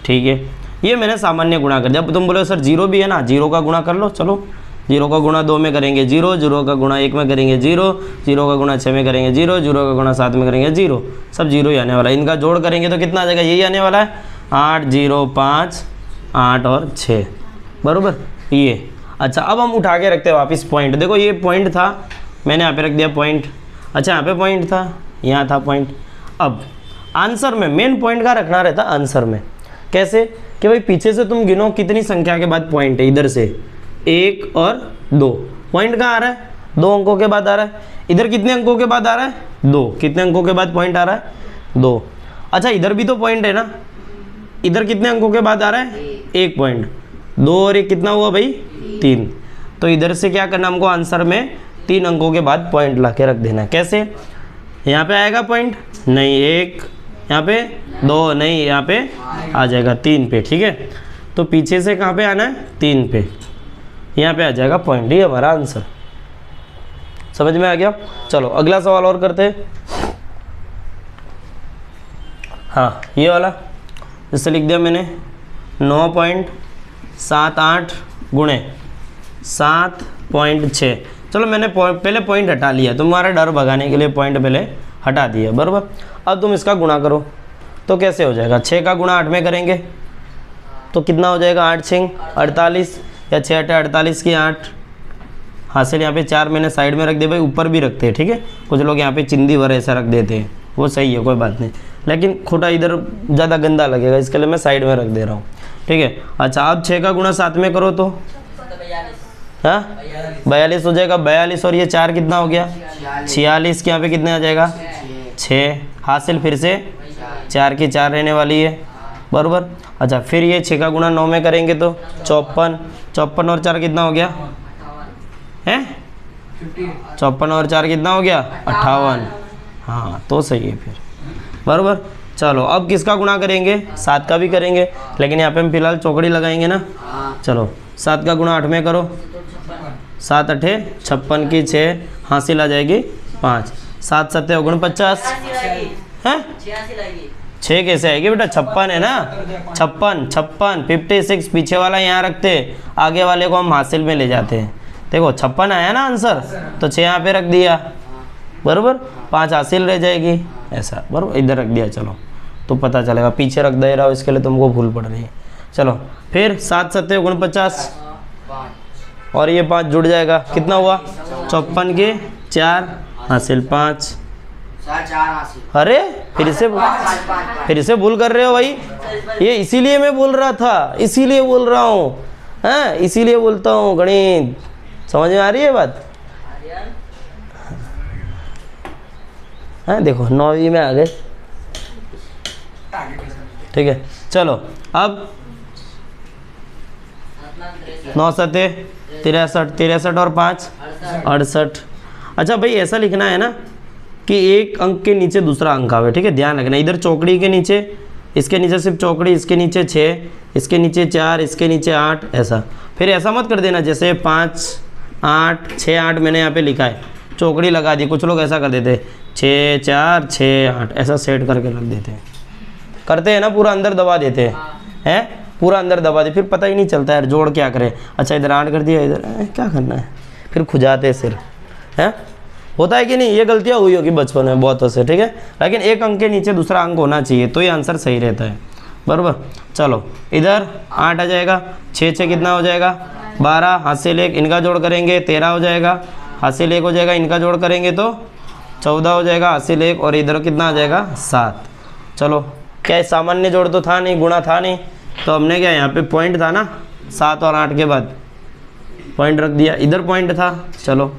ठीक है। ये मैंने सामान्य गुणा कर दिया। अब तुम बोलो सर जीरो भी है ना, जीरो का गुणा कर लो। चलो जीरो का गुणा 2 में करेंगे 0, जीरो का गुणा 1 में करेंगे 0, जीरो का गुणा 6 में करेंगे 0, जीरो का गुणा 7 में करेंगे 0, सब जीरो ही आने वाला है। इनका जोड़ करेंगे तो कितना आ जाएगा, यही आने वाला है 8 0 5 8 और 6, बराबर ये। अच्छा अब हम उठा के रखते हैं वापस पॉइंट। देखो ये पॉइंट था, मैंने यहाँ पे रख दिया पॉइंट। अच्छा यहाँ पे पॉइंट था, यहाँ था पॉइंट। अब आंसर में मेन पॉइंट का रखना रहता आंसर में। कैसे कि भाई पीछे से तुम गिनो कितनी संख्या के बाद पॉइंट है, इधर से 1 और 2, पॉइंट कहाँ आ रहा है 2 अंकों के बाद आ रहा है। इधर कितने अंकों के बाद आ रहा है 2, कितने अंकों के बाद पॉइंट आ रहा है 2। अच्छा इधर भी तो पॉइंट है ना, इधर कितने अंकों के बाद आ रहा है 1 पॉइंट, 2 और 1 कितना हुआ भाई 3। तो इधर से क्या करना हमको, आंसर में 3 अंकों के बाद पॉइंट ला के रख देना। कैसे, यहाँ पे आएगा पॉइंट नहीं 1, यहाँ पे 2 नहीं, यहाँ पे आ जाएगा 3 पे, ठीक है। तो पीछे से कहाँ पे आना है 3 पे, यहाँ पे आ जाएगा पॉइंट, ये हमारा आंसर। समझ में आ गया। चलो अगला सवाल और करते हैं। हाँ ये वाला इससे लिख दिया मैंने 9.78 गुणे 7.6। चलो मैंने पहले पॉइंट हटा लिया, तुम्हारा डर भगाने के लिए पॉइंट पहले हटा दिया, बराबर। अब तुम इसका गुणा करो तो कैसे हो जाएगा, 6 का गुणा 8 में करेंगे तो कितना हो जाएगा 8 6 48 या 6 8 48 की 8 हासिल। यहाँ पे 4 मैंने साइड में रख दिया, भाई ऊपर भी रखते हैं, ठीक है। कुछ लोग यहाँ पे चिंदी भर ऐसा रख देते हैं, वो सही है कोई बात नहीं, लेकिन खोटा इधर ज़्यादा गंदा लगेगा, इसके लिए मैं साइड में रख दे रहा हूँ, ठीक है। अच्छा अब 6 का गुणा 7 में करो तो हाँ 42 हो जाएगा, 42 और ये 4 कितना हो गया 46 के यहाँ पे कितने आ जाएगा 6 हासिल, फिर से 4 की 4 रहने वाली है, बराबर। अच्छा फिर ये 6 का गुणा 9 में करेंगे तो 54, 54 और 4 कितना हो गया है 54 और 4 कितना हो गया 58, हाँ तो सही है फिर, बराबर। चलो अब किसका गुणा करेंगे, 7 का भी करेंगे, लेकिन यहाँ पे हम फिलहाल चौकड़ी लगाएंगे ना। चलो 7 का गुणा 8 में करो, 7 8 56 की 6 हासिल आ जाएगी 5, 7 7 49 है 6 कैसे आएगी बेटा, 56 है ना, 56 56 पीछे वाला यहाँ रखते, आगे वाले को हम हासिल में ले जाते हैं। देखो 56 आया ना आंसर, तो 6 यहाँ पे रख दिया, बराबर, 5 हासिल रह जाएगी ऐसा, बराबर। इधर रख दिया, चलो तो पता चलेगा, पीछे रख दे रहा हूँ इसके लिए तुमको भूल पड़ रही है। चलो फिर 7 7 49 और ये 5 जुड़ जाएगा, कितना हुआ 54 के 4 हासिल 5। अरे फिर से भूल कर रहे हो भाई, ये इसीलिए मैं बोल रहा था, इसीलिए बोल रहा हूँ, हाँ इसीलिए बोलता हूँ गणित। समझ में आ रही है बात, हाँ देखो 9वीं में आ गए, ठीक है। चलो अब 9 7 63 और 5 68। अच्छा भाई ऐसा लिखना है ना कि एक अंक के नीचे दूसरा अंक आवे, ठीक है, ध्यान रखना। इधर चौकड़ी के नीचे, इसके नीचे सिर्फ चौकड़ी, इसके नीचे 6, इसके नीचे 4, इसके नीचे 8, ऐसा। फिर ऐसा मत कर देना जैसे 5 8 6 8 मैंने यहाँ पे लिखा है, चौकड़ी लगा दी। कुछ लोग ऐसा कर देते 6 4 6 8 ऐसा सेट करके रख देते हैं, करते हैं ना, पूरा अंदर दबा देते हैं, पूरा अंदर दबा दे, फिर पता ही नहीं चलता यार जोड़ क्या करे। अच्छा इधर 8 कर दिया, इधर क्या करना है, फिर खुजाते सिर, हैं होता है कि नहीं, ये गलतियाँ हुई होगी बचपन में बहुतों से, ठीक है। लेकिन एक अंक के नीचे दूसरा अंक होना चाहिए तो ये आंसर सही रहता है, बराबर। चलो इधर 8 आ जाएगा, 6 6 कितना हो जाएगा 12 हासिल 1, इनका जोड़ करेंगे 13 हो जाएगा, हासिल 1 हो जाएगा, इनका जोड़ करेंगे तो 14 हो जाएगा हासिल 1 और इधर कितना आ जाएगा 7। चलो क्या है, सामान्य जोड़ तो था नहीं, गुणा था नहीं, तो हमने क्या यहाँ पे पॉइंट था ना 7 और 8 के बाद पॉइंट रख दिया, इधर पॉइंट था। चलो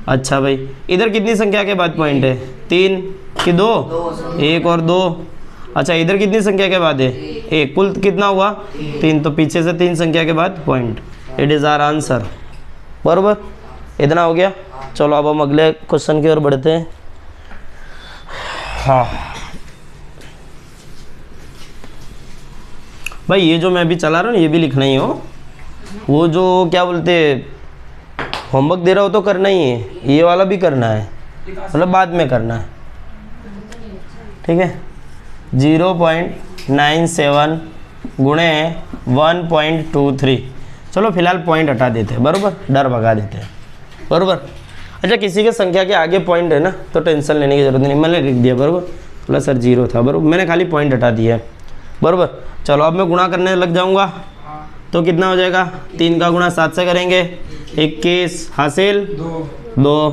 अच्छा भाई, इधर कितनी संख्या के बाद पॉइंट है, 3 कि 2, 1 और 2। अच्छा इधर कितनी संख्या के बाद है, 1, कुल कितना हुआ 3, तो पीछे से 3 संख्या के बाद point. It is our answer. बराबर, इतना हो गया। चलो अब हम अगले क्वेश्चन की ओर बढ़ते हैं। हाँ भाई, ये जो मैं अभी चला रहा हूँ ये भी लिखना ही हो, वो जो क्या बोलते होमवर्क दे रहा हो तो करना ही है, ये वाला भी करना है, मतलब बाद में करना है, ठीक है। 0.97 गुणे 1.23। चलो फिलहाल पॉइंट हटा देते हैं, बराबर, डर भगा देते हैं, बराबर। अच्छा किसी के संख्या के आगे पॉइंट है ना तो टेंशन लेने की जरूरत नहीं, मैंने लिख दिया बराबर, बोला सर 0 था, बराबर, मैंने खाली पॉइंट हटा दिया है, बराबर। चलो अब मैं गुणा करने लग जाऊंगा, तो कितना हो जाएगा, 3 का गुणा 7 से करेंगे 21 हासिल 2,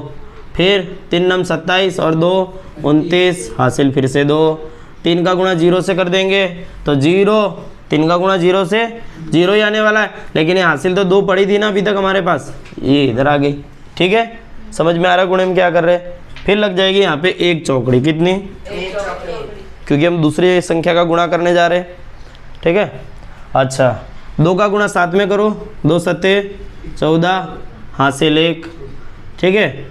फिर 3 नम 27 और 2 29 हासिल फिर से 2। 3 का गुणा 0 से कर देंगे तो 0, 3 का गुणा 0 से 0 ही आने वाला है, लेकिन ये हासिल तो 2 पड़ी थी ना अभी तक हमारे पास, ये इधर आ गई, ठीक है। समझ में आ रहा है गुणे में क्या कर रहे हैं। फिर लग जाएगी यहाँ पे एक चौकड़ी, कितनी, क्योंकि हम दूसरी संख्या का गुणा करने जा रहे हैं, ठीक है। अच्छा 2 का गुणा 7 में करो, 2 सत्ते 14 हासिल 1, ठीक है।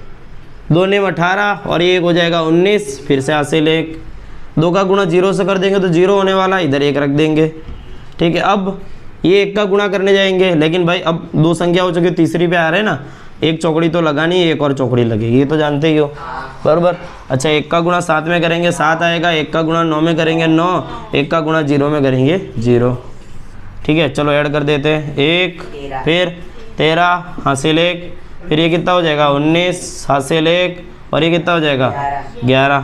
2 ने 18 और ये 1 हो जाएगा 19 फिर से हासिल 1। 2 का गुणा 0 से कर देंगे तो 0 होने वाला, इधर 1 रख देंगे, ठीक है। अब ये 1 का गुणा करने जाएंगे, लेकिन भाई अब 2 संख्या हो चुकी, तीसरी पे आ रहे हैं ना, एक चौकड़ी तो लगानी है, एक और चौकड़ी लगेगी, ये तो जानते ही हो, बराबर। अच्छा 1 का गुणा 7 में करेंगे 7 आएगा, 1 का गुणा 9 में करेंगे 9, 1 का गुणा 0 में करेंगे 0, ठीक है। चलो ऐड कर देते हैं, 1 फिर 13 हासिल 1, फिर ये कितना हो जाएगा 19 हासिल 1 और ये कितना हो जाएगा 11।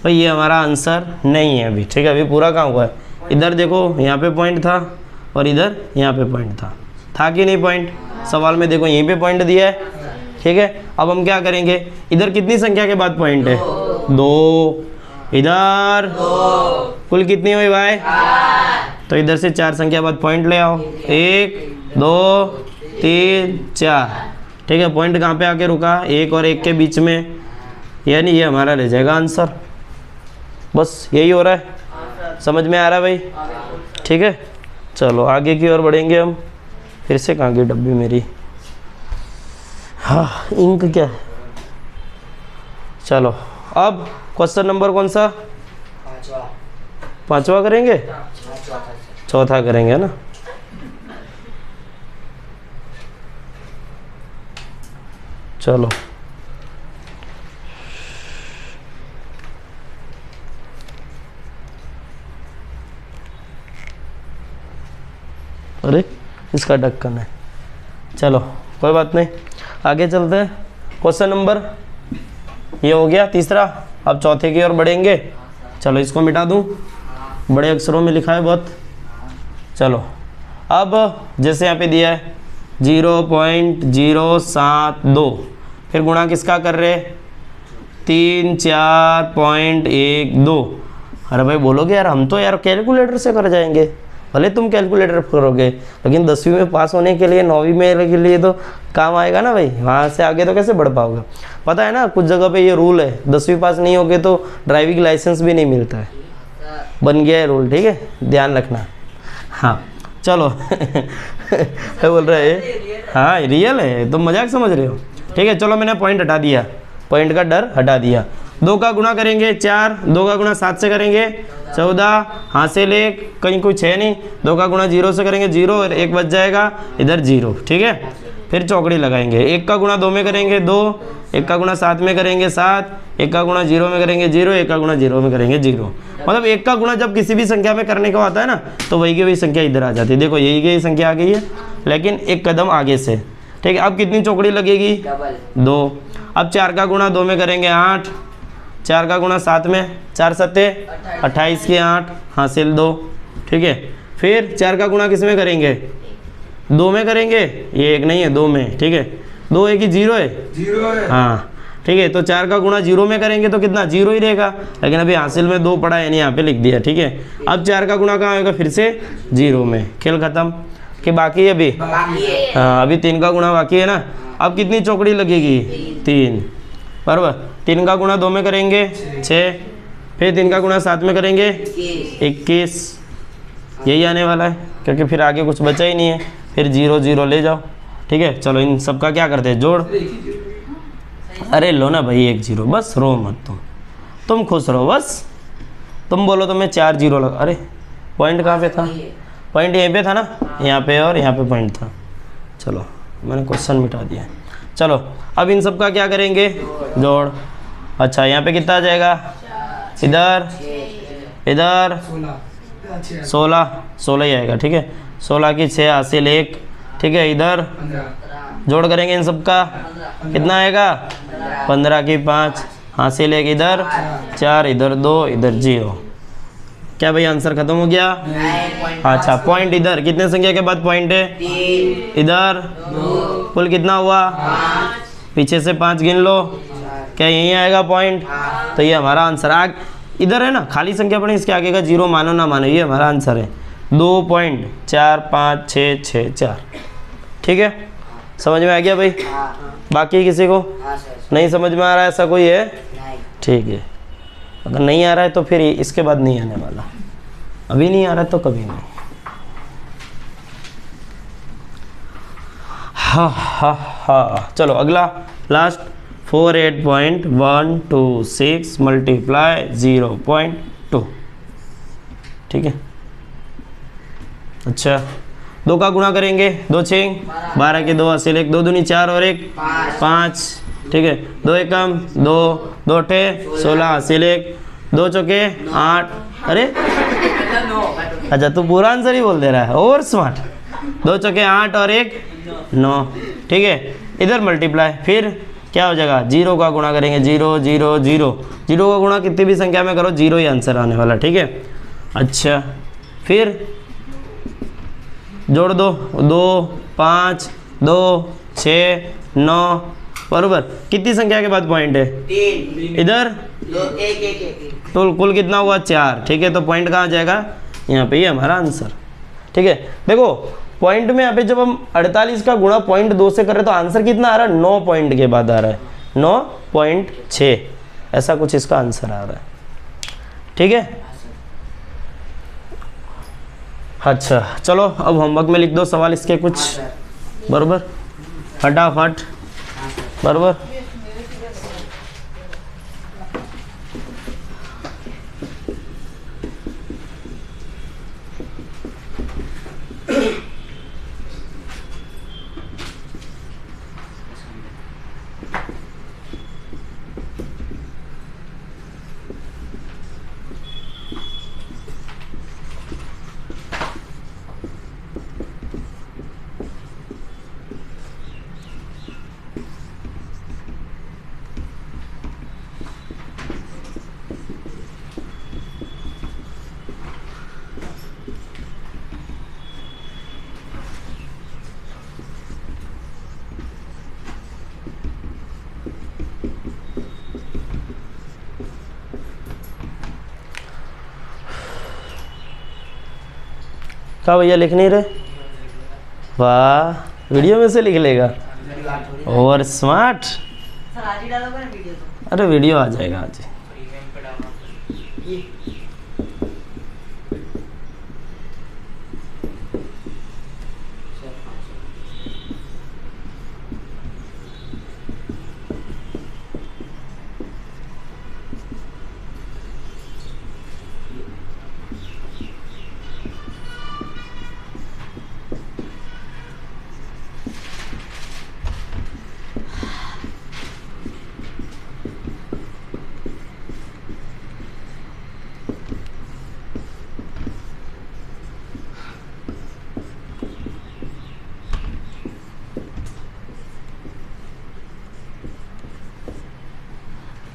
भाई ये हमारा आंसर नहीं है अभी, ठीक है, अभी पूरा काम हुआ है। इधर देखो यहाँ पे पॉइंट था और इधर यहाँ पे पॉइंट था कि नहीं पॉइंट, सवाल में देखो यहीं पे पॉइंट दिया है, ठीक है। अब हम क्या करेंगे, इधर कितनी संख्या के बाद पॉइंट है, 2, इधर कुल कितनी हुई भाई, तो इधर से 4 संख्या बाद पॉइंट ले आओ, 1 2 3 4, ठीक है। पॉइंट कहाँ पे आके रुका, 1 और 1 के बीच में, यानी ये हमारा रह जाएगा आंसर। बस यही हो रहा है, समझ में आ रहा है भाई, ठीक है। चलो आगे की ओर बढ़ेंगे हम। फिर से कहाँ गई डब्बी मेरी, हाँ इंक क्या है। चलो अब क्वेश्चन नंबर कौन सा, 5वां करेंगे, 4था करेंगे ना। चलो अरे इसका ढक्कन है, चलो कोई बात नहीं, आगे चलते हैं। क्वेश्चन नंबर ये हो गया तीसरा, अब चौथे की ओर बढ़ेंगे। चलो इसको मिटा दूं, बड़े अक्षरों में लिखा है बहुत। चलो अब जैसे यहाँ पे दिया है 0.072, फिर गुणा किसका कर रहे, 34.12। अरे भाई बोलोगे यार हम तो यार कैलकुलेटर से कर जाएंगे, भले तुम कैलकुलेटर करोगे, लेकिन 10वीं में पास होने के लिए 9वीं में के लिए तो काम आएगा ना भाई, वहाँ से आगे तो कैसे बढ़ पाओगे। पता है ना कुछ जगह पे ये रूल है, 10वीं पास नहीं होगे तो ड्राइविंग लाइसेंस भी नहीं मिलता है, बन गया है रूल, ठीक है, ध्यान रखना। हाँ चलो क्या बोल रहे हैं, हाँ रियल है, तुम मजाक समझ रहे हो, ठीक है। चलो मैंने पॉइंट हटा दिया, पॉइंट का डर हटा दिया। 2 का गुणा करेंगे 4, 2 का गुणा 7 से करेंगे 14 हासिल 1, कहीं कुछ है नहीं, 2 का गुणा 0 से करेंगे 0 और 1 बच जाएगा, इधर 0, ठीक है। फिर चौकड़ी लगाएंगे, 1 का गुणा 2 में करेंगे 2, 1 का गुणा 7 में करेंगे 7, 1 का गुणा 0 में करेंगे 0, 1 का गुणा 0 में करेंगे 0। मतलब 1 का गुणा जब किसी भी संख्या में करने का होता है ना तो वही की वही संख्या इधर आ जाती है। देखो यही की संख्या आ गई है, लेकिन एक कदम आगे से, ठीक है। अब कितनी चौकड़ी लगेगी, 2। अब 4 का गुणा 2 में करेंगे 8, 4 का गुणा 7 में 4 सत्ते 28 के 8 हासिल 2, ठीक है। फिर 4 का गुणा किस में करेंगे, 2 में करेंगे, ये 1 नहीं है 2 में, ठीक है। 2 1 ही 0 है, 0 है, हाँ ठीक है। तो 4 का गुणा 0 में करेंगे तो कितना 0 ही रहेगा, लेकिन अभी हासिल में 2 पड़ा है यानी यहाँ पे लिख दिया। ठीक है, अब 4 का गुणा कहाँ होगा, फिर से 0 में। खेल खत्म कि बाकी है अभी? बाकी है। हाँ, अभी 3 का गुणा बाकी है ना। अब कितनी चौकड़ी लगेगी, 3, बराबर। 3 का गुणा 2 में करेंगे 6, फिर 3 का गुणा 7 में करेंगे 21, यही आने वाला है क्योंकि फिर आगे कुछ बचा ही नहीं है। फिर 0 0 ले जाओ। ठीक है, चलो इन सबका क्या करते हैं, जोड़। अरे लो ना भाई 1 0, बस रो मत तुम खुश रहो बस। तुम बोलो तो मैं 4 0 लगा। अरे पॉइंट कहाँ पे था, पॉइंट यहीं पे था ना, यहाँ पे और यहाँ पे पॉइंट था। चलो मैंने क्वेश्चन मिटा दिया। चलो अब इन सब का क्या करेंगे, जोड़। अच्छा यहाँ पे कितना आ जाएगा, इधर इधर 16 ही आएगा। ठीक है, 16 की 6 हासिल 1। ठीक है, इधर जोड़ करेंगे इन सब का, कितना आएगा, 15 की 5 हासिल 1, इधर 4, इधर 2, इधर 0। क्या भाई आंसर खत्म हो गया? अच्छा पॉइंट इधर कितने संख्या के बाद पॉइंट है, 3, इधर कुल कितना हुआ, 5, पीछे से 5 गिन लो, क्या यहीं आएगा पॉइंट? तो ये हमारा आंसर आ इधर है ना, खाली संख्या पड़ी इसके आगे का 0 मानो ना मानो, ये हमारा आंसर है। 2.4566 ठीक है, समझ में आ गया भाई? बाकी किसी को नहीं समझ में आ रहा है ऐसा कोई है? ठीक है, अगर नहीं आ रहा है तो फिर इसके बाद नहीं आने वाला, अभी नहीं आ रहा है तो कभी नहीं। हा चलो अगला लास्ट 48.126 मल्टीप्लाई 0.2 ठीक है। अच्छा 2 का गुणा करेंगे, 2 6 12 के 2 हासिल 1, 2 दूनी 4 और 1 5 ठीक है, 2 एकम 2 2 ठे 16 हासिल 1, 2 चौके 8। अरे अच्छा तू पूरा आंसर ही बोल दे रहा है, ओवर स्मार्ट। 2 चौके 8 और 1 9 ठीक है। इधर मल्टीप्लाई, फिर क्या हो जाएगा, 0 का गुणा करेंगे, 0 0 0 0 का गुणा कितनी भी संख्या में करो 0 ही आंसर आने वाला ठीक है। अच्छा फिर जोड़ दो, 2 5 2 6 9 बरोबर। कितनी संख्या के बाद पॉइंट है, 3, इधर 2 1 1 तो कुल कितना हुआ 4 ठीक है। तो पॉइंट कहाँ जाएगा, यहाँ पे ही हमारा आंसर ठीक है। देखो पॉइंट में यहाँ पे जब हम 48 का गुणा 0.2 से कर रहे तो आंसर कितना आ रहा है, 9 पॉइंट के बाद आ रहा है, 9.6 ऐसा कुछ इसका आंसर आ रहा है ठीक है। अच्छा चलो अब होमवर्क में लिख दो सवाल इसके कुछ बरोबर, फटाफट बरोबर। क्या भैया लिख नहीं रहे, वाह वीडियो में से लिख लेगा, ओवर स्मार्ट। सर आज ही डालोगे ना वीडियो तो? अरे वीडियो आ जाएगा आज।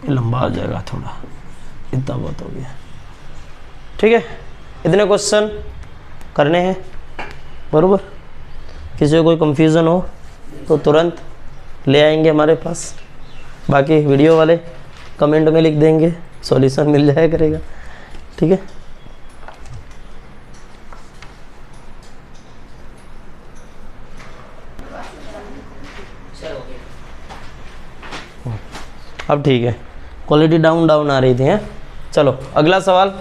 लंबा हो जाएगा थोड़ा, इतना बहुत हो गया ठीक है। इतने क्वेश्चन करने हैं बरोबर। किसी को कोई कंफ्यूजन हो तो तुरंत ले आएंगे हमारे पास बाकी वीडियो वाले कमेंट में लिख देंगे, सॉल्यूशन मिल जाया करेगा। ठीक है, चलो ओके। अब ठीक है, क्वालिटी डाउन डाउन आ रही थी हैं। चलो अगला सवाल।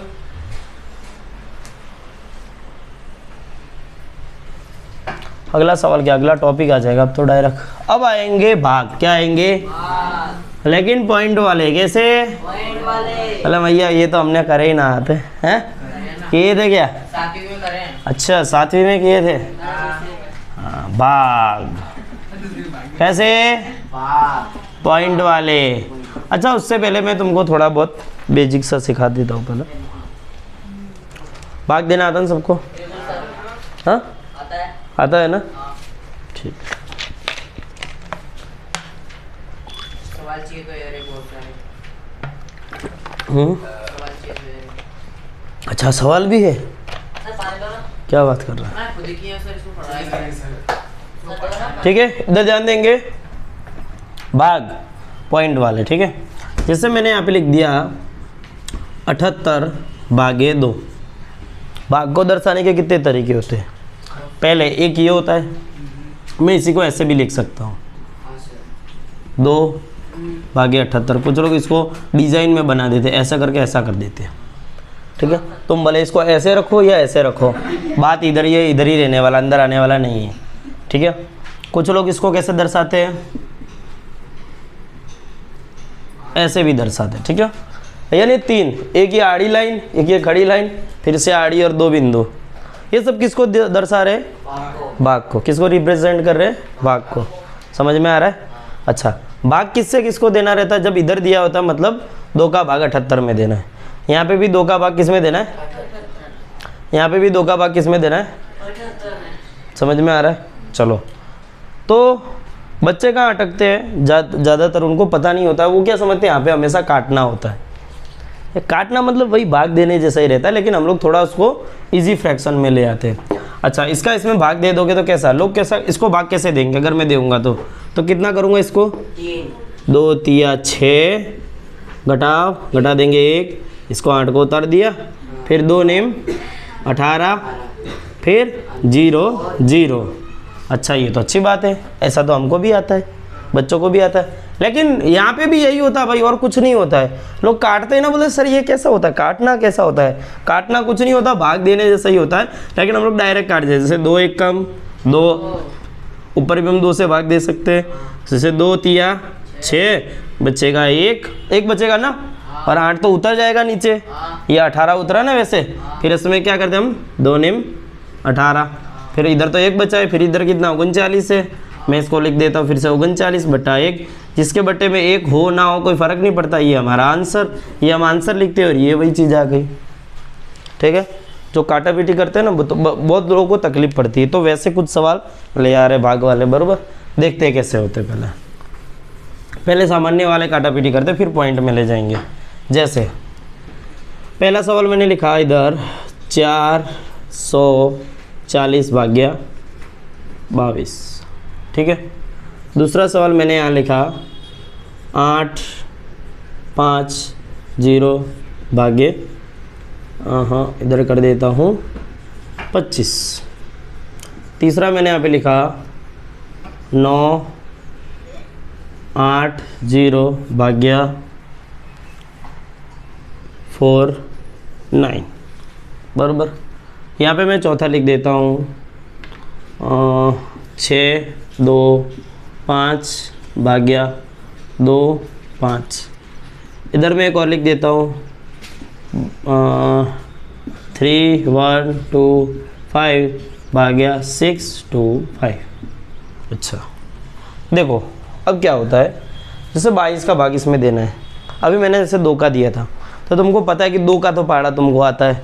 अगला सवाल क्या, अगला टॉपिक आ जाएगा अब तो डायरेक्ट। अब आएंगे भाग, क्या आएंगे, लेकिन पॉइंट वाले। कैसे, पॉइंट वाले अरे भैया ये तो हमने करे ही ना आते हैं, किए थे क्या? साथी में करें। अच्छा 7वीं में किए थे। हाँ, भाग कैसे, पॉइंट वाले। अच्छा उससे पहले मैं तुमको थोड़ा बहुत बेसिक सा सिखा देता हूँ। पहले भाग देना आता है ना सबको? हाँ आता है। आता है ना? ठीक। सवाल चाहिए तो यार एक बहुत सारे सवाल चाहिए तो यार। अच्छा सवाल भी है, सर पानी दो ना। क्या बात कर रहा है? मैं खुद ही किया सर, इसको पढ़ाया सर दो ना। ठीक है, इधर ध्यान देंगे, भाग पॉइंट वाले। ठीक है, जैसे मैंने यहाँ पे लिख दिया 78 भागे 2। भाग को दर्शाने के कितने तरीके होते हैं? पहले एक ये होता है, मैं इसी को ऐसे भी लिख सकता हूँ, 2 भागे 78। कुछ लोग इसको डिज़ाइन में बना देते, ऐसा करके ऐसा कर देते हैं। ठीक है, तुम भले इसको ऐसे रखो या ऐसे रखो, बात इधर ही इधर ही रहने वाला, अंदर आने वाला नहीं है। ठीक है, कुछ लोग इसको कैसे दर्शाते हैं, ऐसे भी दर्शाते हैं। ठीक है, यानी 3, एक ये आड़ी लाइन, एक ये खड़ी लाइन, फिर से आड़ी और 2 बिंदु। ये सब किसको दर्शा रहे, भाग को। किसको रिप्रेजेंट कर रहे हैं, भाग को। समझ में आ रहा है? अच्छा भाग किससे किसको देना रहता है, जब इधर दिया होता है मतलब 2 का भाग 78 में देना है। यहाँ पे भी 2 का भाग किस में देना है, यहाँ पे भी 2 का भाग किस में देना है। समझ में आ रहा है? चलो, तो बच्चे कहाँ अटकते हैं, ज़्यादातर उनको पता नहीं होता है। वो क्या समझते हैं यहाँ पे हमेशा काटना होता है। ये काटना मतलब वही भाग देने जैसा ही रहता है, लेकिन हम लोग थोड़ा उसको इजी फ्रैक्शन में ले आते हैं। अच्छा इसका इसमें भाग दे दोगे तो कैसा, लोग कैसा इसको भाग कैसे देंगे? अगर मैं दूंगा तो कितना करूँगा इसको, 2 3 6 घटा देंगे 1, इसको 8 को उतार दिया, फिर 2 नेम 18, फिर 0 0। अच्छा ये तो अच्छी बात है, ऐसा तो हमको भी आता है, बच्चों को भी आता है। लेकिन यहाँ पे भी यही होता है भाई, और कुछ नहीं होता है। लोग काटते हैं ना, बोले सर ये कैसा होता है, काटना कैसा होता है? काटना कुछ नहीं होता, भाग देने जैसा ही होता है, लेकिन हम लोग डायरेक्ट काट देते हैं। जैसे 2 1 कम 2, ऊपर भी हम 2 से भाग दे सकते हैं। जैसे 2 3 6 बचेगा 1 बचेगा ना, और 8 तो उतर जाएगा नीचे, ये 18 उतरा ना वैसे। फिर इसमें क्या करते हैं हम, 2 नेम 18, फिर इधर तो 1 बचा है, फिर इधर कितना 39 है। मैं इसको लिख देता हूँ फिर से 39/1। जिसके बट्टे में 1 हो ना हो कोई फ़र्क नहीं पड़ता, ये हमारा आंसर, ये हम आंसर लिखते हैं और ये वही चीज़ आ गई। ठीक है, जो काटा पीटी करते हैं ना तो बहुत लोगों को तकलीफ पड़ती है। तो वैसे कुछ सवाल ले आ रहे भाग वाले, बराबर। देखते हैं कैसे होते हैं। पहले सामान्य वाले काटा पीटी करते, फिर पॉइंट में ले जाएंगे। जैसे पहला सवाल मैंने लिखा इधर 440 भाग्या 22। ठीक है, दूसरा सवाल मैंने यहाँ लिखा 850 भाग्य इधर कर देता हूँ 25। तीसरा मैंने यहाँ पे लिखा 980 भाग्या 49, बराबर। यहाँ पे मैं चौथा लिख देता हूँ 625 भाग्या 25। इधर मैं एक और लिख देता हूँ 3125 भाग्या 625। अच्छा देखो अब क्या होता है, जैसे 22 का भाग इसमें देना है। अभी मैंने जैसे 2 का दिया था, तो तुमको पता है कि 2 का तो पहाड़ा तुमको आता है।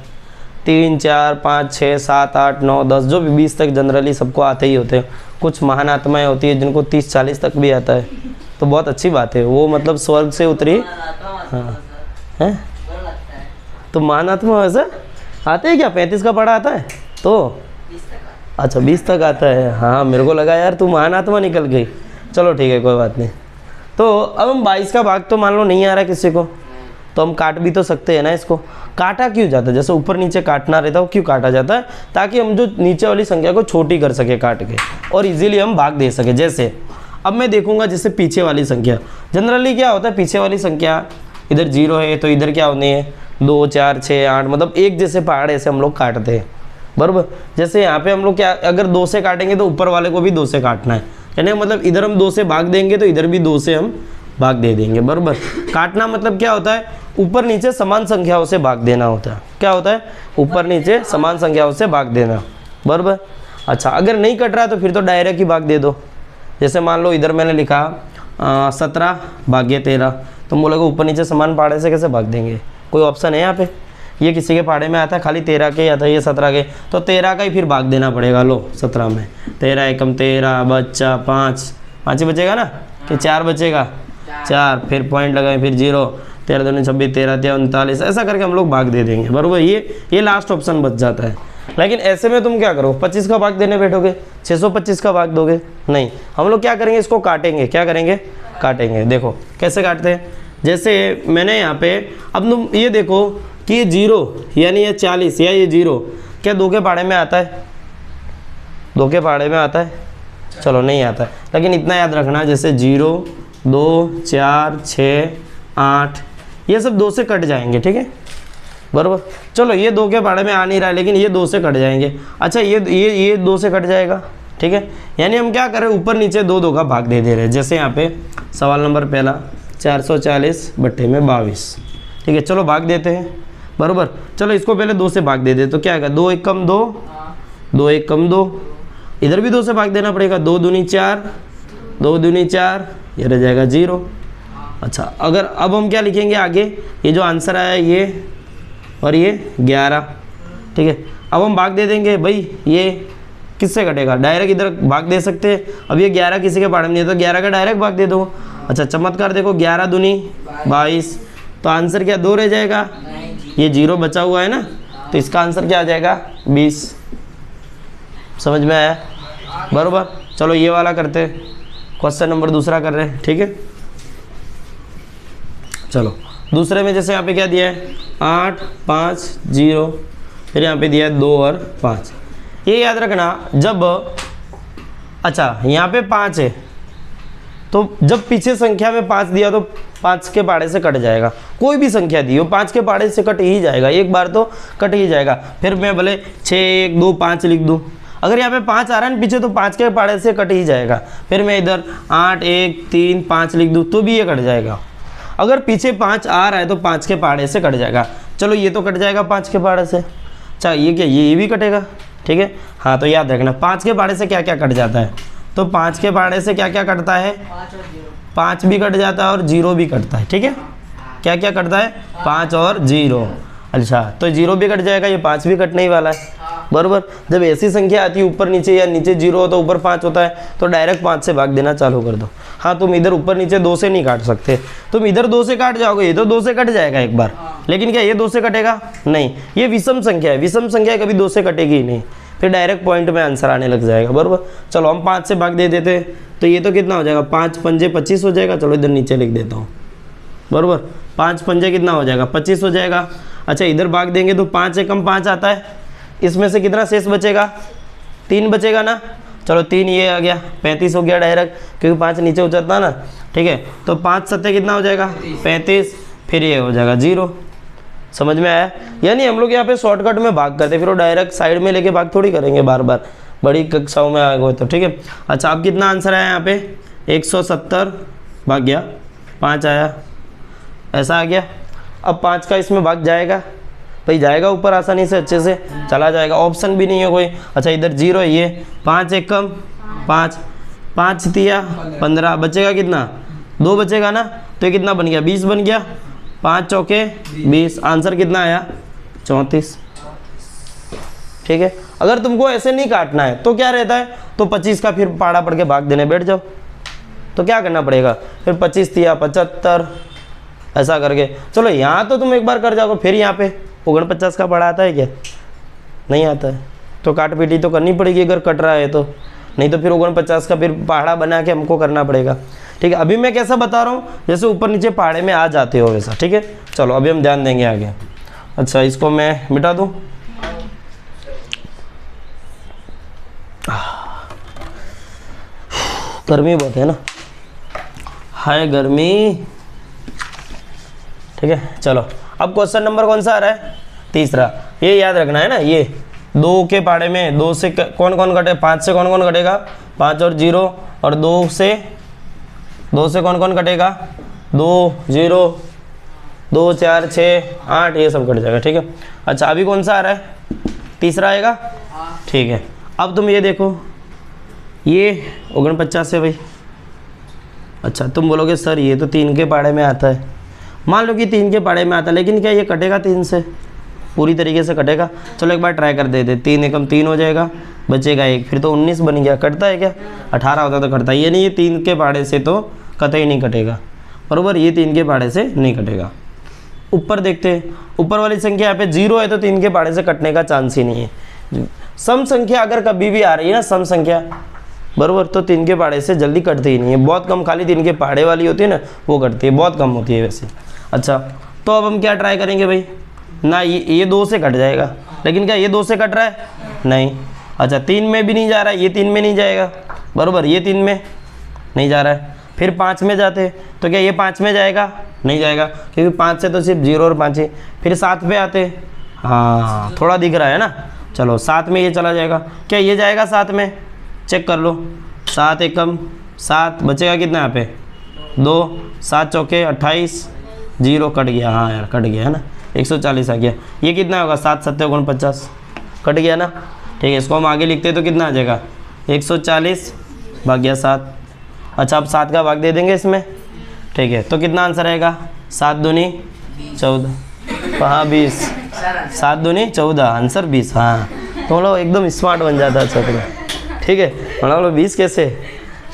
3 4 5 6 7 8 9 10 जो भी 20 तक जनरली सबको आते ही होते हैं। कुछ महान आत्माएं होती है जिनको 30 40 तक भी आता है, तो बहुत अच्छी बात है। वो मतलब स्वर्ग से उतरी। हाँ हैं, तो महान आत्मा वैसे आते हैं क्या? 35 का पढ़ा आता है तो अच्छा 20 तक आता है। हाँ मेरे को लगा यार तू महान आत्मा निकल गई। चलो ठीक है कोई बात नहीं। तो अब हम 22 का भाग तो मान लो नहीं आ रहा है किसी को, तो हम काट भी तो सकते हैं ना इसको। काटा क्यों जाता है, जैसे ऊपर नीचे काटना रहता है वो क्यों काटा जाता है, ताकि हम जो नीचे वाली संख्या को छोटी कर सके काट के और इजीली हम भाग दे सके। जैसे अब मैं देखूंगा जैसे पीछे वाली संख्या, जनरली क्या होता है पीछे वाली संख्या इधर 0 है तो इधर क्या होनी है 2 4 6 8, मतलब एक जैसे पहाड़ ऐसे हम लोग काटते हैं बराबर। जैसे यहाँ पे हम लोग क्या अगर 2 से काटेंगे तो ऊपर वाले को भी 2 से काटना है, यानी मतलब इधर हम 2 से भाग देंगे तो इधर भी 2 से हम भाग दे देंगे बराबर। काटना मतलब क्या होता है ऊपर नीचे समान संख्याओं से भाग देना होता है। क्या होता है ऊपर नीचे समान संख्याओं से भाग देना बराबर। अच्छा अगर नहीं कट रहा तो फिर तो डायरेक्ट ही भाग दे दो। जैसे मान लो इधर मैंने लिखा 17 भाग्य 13, तो हम बोलोगे ऊपर नीचे समान पहाड़े से कैसे भाग देंगे, कोई ऑप्शन है यहाँ पे? ये किसी के पहाड़े में आता है खाली 13 के आता है, ये 17 के, तो 13 का ही फिर भाग देना पड़ेगा। लो 17 में 13 एकम 13 बच्चा 5 ही बचेगा ना कि 4 बचेगा 4, फिर पॉइंट लगाए फिर 0, 13 दूनी 26 13 39, ऐसा करके हम लोग भाग दे देंगे बराबर। ये लास्ट ऑप्शन बच जाता है। लेकिन ऐसे में तुम क्या करो 25 का भाग देने बैठोगे 625 का भाग दोगे नहीं, हम लोग क्या करेंगे इसको काटेंगे। क्या करेंगे काटेंगे। देखो कैसे काटते हैं, जैसे मैंने यहाँ पे अब तुम ये देखो कि ये 0 यानी ये 40 या ये 0 क्या 2 के पहाड़े में आता है? 2 के पहाड़े में आता है? चलो नहीं आता है, लेकिन इतना याद रखना जैसे 0 2 4 6 8 ये सब 2 से कट जाएंगे, ठीक है बराबर। चलो ये 2 के पहाड़े में आ नहीं रहा है लेकिन ये 2 से कट जाएंगे। अच्छा ये 2 से कट जाएगा, ठीक है। यानी हम क्या कर रहे हैं ऊपर नीचे 2 का भाग दे रहे हैं। जैसे यहाँ पे सवाल नंबर पहला 440 बट्टे में 22, ठीक है। चलो भाग देते हैं बराबर। चलो इसको पहले 2 से भाग दे दे तो क्या आएगा 2 1 कम 2, 2 1 कम 2, इधर भी 2 से भाग देना पड़ेगा 2 दूनी 4, 2 दूनी 4, ये रह जाएगा 0। अच्छा अगर अब हम क्या लिखेंगे आगे, ये जो आंसर आया ये और ये 11, ठीक है। अब हम भाग दे देंगे भाई, ये किससे कटेगा डायरेक्ट इधर भाग दे सकते हैं। अब ये 11 किसी के पहाड़े में नहीं है तो 11 का डायरेक्ट भाग दे दो। अच्छा चमत्कार देखो 11 दूनी 22, तो आंसर क्या 2 रह जाएगा, ये 0 बचा हुआ है ना, तो इसका आंसर क्या आ जाएगा 20। समझ में आया बराबर। चलो ये वाला करते हैं, क्वेश्चन नंबर दूसरा कर रहे हैं, ठीक है। चलो दूसरे में जैसे यहाँ पे क्या दिया है 8 5 0, फिर यहाँ पे दिया है 2 और 5। ये याद रखना जब अच्छा यहाँ पे 5 है तो जब पीछे संख्या में 5 दिया तो 5 के पहाड़े से कट जाएगा। कोई भी संख्या दी हो 5 के पहाड़े से कट ही जाएगा, एक बार तो कट ही जाएगा। फिर मैं भले 6 1 2 5 लिख दूँ, अगर यहाँ पे 5 आ रहा है ना पीछे तो 5 के पहाड़े से कट ही जाएगा। फिर मैं इधर 8 1 3 5 लिख दूँ तो भी ये कट जाएगा। अगर पीछे 5 आ रहा है तो 5 के पहाड़े से कट जाएगा। चलो ये तो कट जाएगा 5 के पहाड़े से। अच्छा ये क्या ये भी कटेगा, ठीक है। हाँ तो याद रखना 5 के पहाड़े से क्या क्या कट जाता है, तो 5 के पहाड़े से क्या क्या कटता है 5 भी कट जाता है और 0 भी कटता है, ठीक है। क्या क्या कटता है 5 और 0। अच्छा तो 0 भी कट जाएगा, ये 5 भी कटने ही वाला है बराबर। जब ऐसी संख्या आती है ऊपर नीचे या नीचे 0 हो तो ऊपर 5 होता है तो डायरेक्ट 5 से भाग देना चालू कर दो। हाँ तुम इधर ऊपर नीचे 2 से नहीं काट सकते, तुम इधर 2 से काट जाओगे, ये तो 2 से कट जाएगा एक बार, लेकिन क्या ये 2 से कटेगा नहीं। ये विषम संख्या है, विषम संख्या कभी 2 से कटेगी ही नहीं, फिर डायरेक्ट पॉइंट में आंसर आने लग जाएगा बराबर। चलो हम 5 से भाग दे देते हैं तो ये तो कितना हो जाएगा 5 पंजे 25 हो जाएगा। चलो इधर नीचे लिख देता हूँ बराबर। 5 पंजे कितना हो जाएगा 25 हो जाएगा। अच्छा इधर भाग देंगे तो 5 एकम 5 आता है, इसमें से कितना शेष बचेगा 3 बचेगा ना। चलो 3 ये आ गया 35 हो गया डायरेक्ट, क्योंकि 5 नीचे उतरता ना, ठीक है। तो 5 सत्ते कितना हो जाएगा 35, फिर ये हो जाएगा 0। समझ में आया। यानी हम लोग यहाँ पे शॉर्टकट में भाग करते फिर वो डायरेक्ट साइड में लेके भाग थोड़ी करेंगे बार बार, बड़ी कक्षाओं में आ गए तो, ठीक है। अच्छा अब कितना आंसर आया यहाँ पे 170 भाग गया 5 आया, ऐसा आ गया। अब 5 का इसमें भाग जाएगा भाई, जाएगा ऊपर आसानी से अच्छे से चला जाएगा, ऑप्शन भी नहीं है कोई। अच्छा इधर 0 है, ये 5 एक कम 5, 5 तिया 15, बचेगा कितना 2 बचेगा ना, तो ये कितना बन गया 20 बन गया। 5 चौके 20, आंसर कितना आया 34, ठीक है। अगर तुमको ऐसे नहीं काटना है तो क्या रहता है, तो 25 का फिर पाड़ा पड़ के भाग देने बैठ जाओ। तो क्या करना पड़ेगा फिर 25 तिया 75 ऐसा करके। चलो यहाँ तो तुम एक बार कर जाओगे, फिर यहाँ पे 49 का पड़ा आता है क्या, नहीं आता है, तो काट पीटी तो करनी पड़ेगी अगर कट रहा है तो, नहीं तो फिर 49 का फिर पहाड़ा बना के हमको करना पड़ेगा। ठीक है, अभी मैं कैसा बता रहा हूँ, जैसे ऊपर नीचे पहाड़े में आ जाते हो वैसा। ठीक है, चलो अभी हम ध्यान देंगे आगे। अच्छा, इसको मैं मिटा दूँ। गर्मी बहुत है ना, हाय गर्मी। ठीक है, चलो अब क्वेश्चन नंबर कौन सा आ रहा है, तीसरा। ये याद रखना है ना, ये 2 के पहाड़े में 2 से कौन कौन कटे, 5 से कौन कौन कटेगा, 5 और 0, और 2 से कौन कौन कटेगा, 2 0 2 4 6 8, ये सब कट जाएगा। ठीक है, अच्छा अभी कौन सा आ रहा है, तीसरा आएगा। ठीक है, अब तुम ये देखो, ये 49 है भाई। अच्छा, तुम बोलोगे सर ये तो 3 के पहाड़े में आता है। मान लो कि 3 के पहाड़े में आता है, लेकिन क्या ये कटेगा 3 से, पूरी तरीके से कटेगा? चलो एक बार ट्राई कर देते। 3 एकम 3 हो जाएगा, बचेगा 1, फिर तो 19 बन गया। कटता है क्या? 18 होता तो कटता है। ये नहीं, ये 3 के पहाड़े से तो कतई नहीं कटेगा, बरोबर। ये 3 के पहाड़े से नहीं कटेगा। ऊपर देखते हैं, ऊपर वाली संख्या यहाँ पे 0 है तो 3 के पहाड़े से कटने का चांस ही नहीं है। सम संख्या अगर कभी भी आ रही है ना, सम संख्या, बरोबर, तो 3 के पहाड़े से जल्दी कटती ही नहीं है। बहुत कम, खाली 3 के पहाड़े वाली होती है ना, वो कटती है, बहुत कम होती है वैसे। अच्छा, तो अब हम क्या ट्राई करेंगे भाई ना, ये 2 से कट जाएगा, लेकिन क्या ये 2 से कट रहा है? नहीं। अच्छा, 3 में भी नहीं जा रहा है, ये 3 में नहीं जाएगा, बरोबर, ये 3 में नहीं जा रहा है। फिर 5 में जाते तो क्या ये 5 में जाएगा? नहीं जाएगा, क्योंकि 5 से तो सिर्फ 0 और 5 है। फिर 7 पे आते, हाँ थोड़ा दिख रहा है ना, चलो 7 में ये चला जाएगा। क्या ये जाएगा 7 में? चेक कर लो, 7 एकम 7, बचेगा कितना यहाँ पे? 2, 7 चौके 28, 0 कट गया। हाँ यार कट गया है ना, 140 आ गया। ये कितना होगा? 7 7 49, कट गया ना। ठीक है, इसको हम आगे लिखते तो कितना आ जाएगा? 140 भाग्या 7। अच्छा, अब 7 का भाग दे देंगे इसमें। ठीक है, तो कितना आंसर आएगा? 7 दूनी 14, हाँ 20, 7 दूनी 14, आंसर 20। हाँ तो लोग एकदम स्मार्ट बन जाता है छात्र। ठीक है, मतलब लोग 20 कैसे?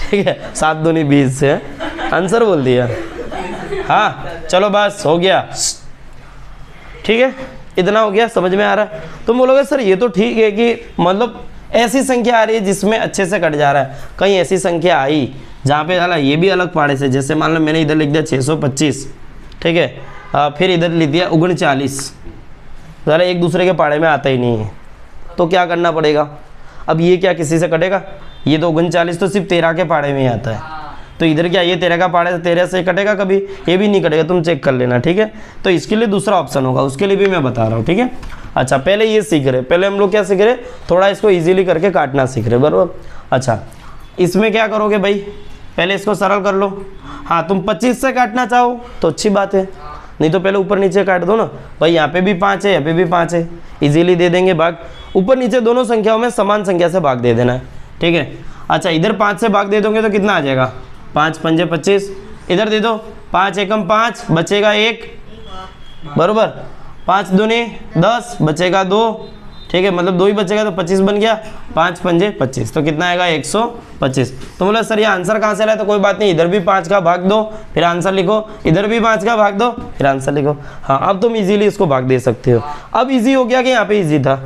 ठीक है, 7 दूनी 20 से आंसर बोल दिया। हाँ चलो बस हो गया। ठीक है, इतना हो गया, समझ में आ रहा है? तुम बोलोगे सर ये तो ठीक है कि मतलब ऐसी संख्या आ रही है जिसमें अच्छे से कट जा रहा है। कहीं ऐसी संख्या आई जहाँ पे अलग, ये भी अलग पहाड़े से, जैसे मान लो मैंने इधर लिख दिया 625, ठीक है, फिर इधर लिख दिया 39, ज़रा एक दूसरे के पहाड़े में आता ही नहीं है, तो क्या करना पड़ेगा? अब ये क्या किसी से कटेगा? ये तो 39 तो सिर्फ 13 के पहाड़े में ही आता है, तो इधर क्या ये 13 का पहाड़े 13 से कटेगा कभी? ये भी नहीं कटेगा, तुम चेक कर लेना। ठीक है, तो इसके लिए दूसरा ऑप्शन होगा, उसके लिए भी मैं बता रहा हूँ। ठीक है, अच्छा पहले ये सीख रहे, पहले हम लोग क्या सीख रहे, थोड़ा इसको इजीली करके काटना सीख रहे, बराबर। अच्छा, इसमें क्या करोगे भाई, पहले इसको सरल कर लो। हाँ, तुम 25 से काटना चाहो तो अच्छी बात है, नहीं तो पहले ऊपर नीचे काट दो ना भाई। यहाँ पे भी 5 है, यहाँ पे भी 5 है, इजीली दे देंगे भाग। ऊपर नीचे दोनों संख्याओं में समान संख्या से भाग दे देना है। ठीक है, अच्छा इधर 5 से भाग दे दोगे तो कितना आ जाएगा? 5 पंजे 25, इधर दे दो 5 एकम 5, बचेगा 1, बरोबर। 5 दूनी 10, बचेगा 2, ठीक है, मतलब 2 ही बचेगा तो 25 बन गया। 5 पंजे 25, तो कितना आएगा? 125। तो बोला सर ये आंसर कहाँ से आया? तो कोई बात नहीं, इधर भी 5 का भाग दो फिर आंसर लिखो, इधर भी 5 का भाग दो फिर आंसर लिखो। हाँ, अब तुम इजीली इसको भाग दे सकते हो। अब इजी हो गया कि यहाँ पे इजी था?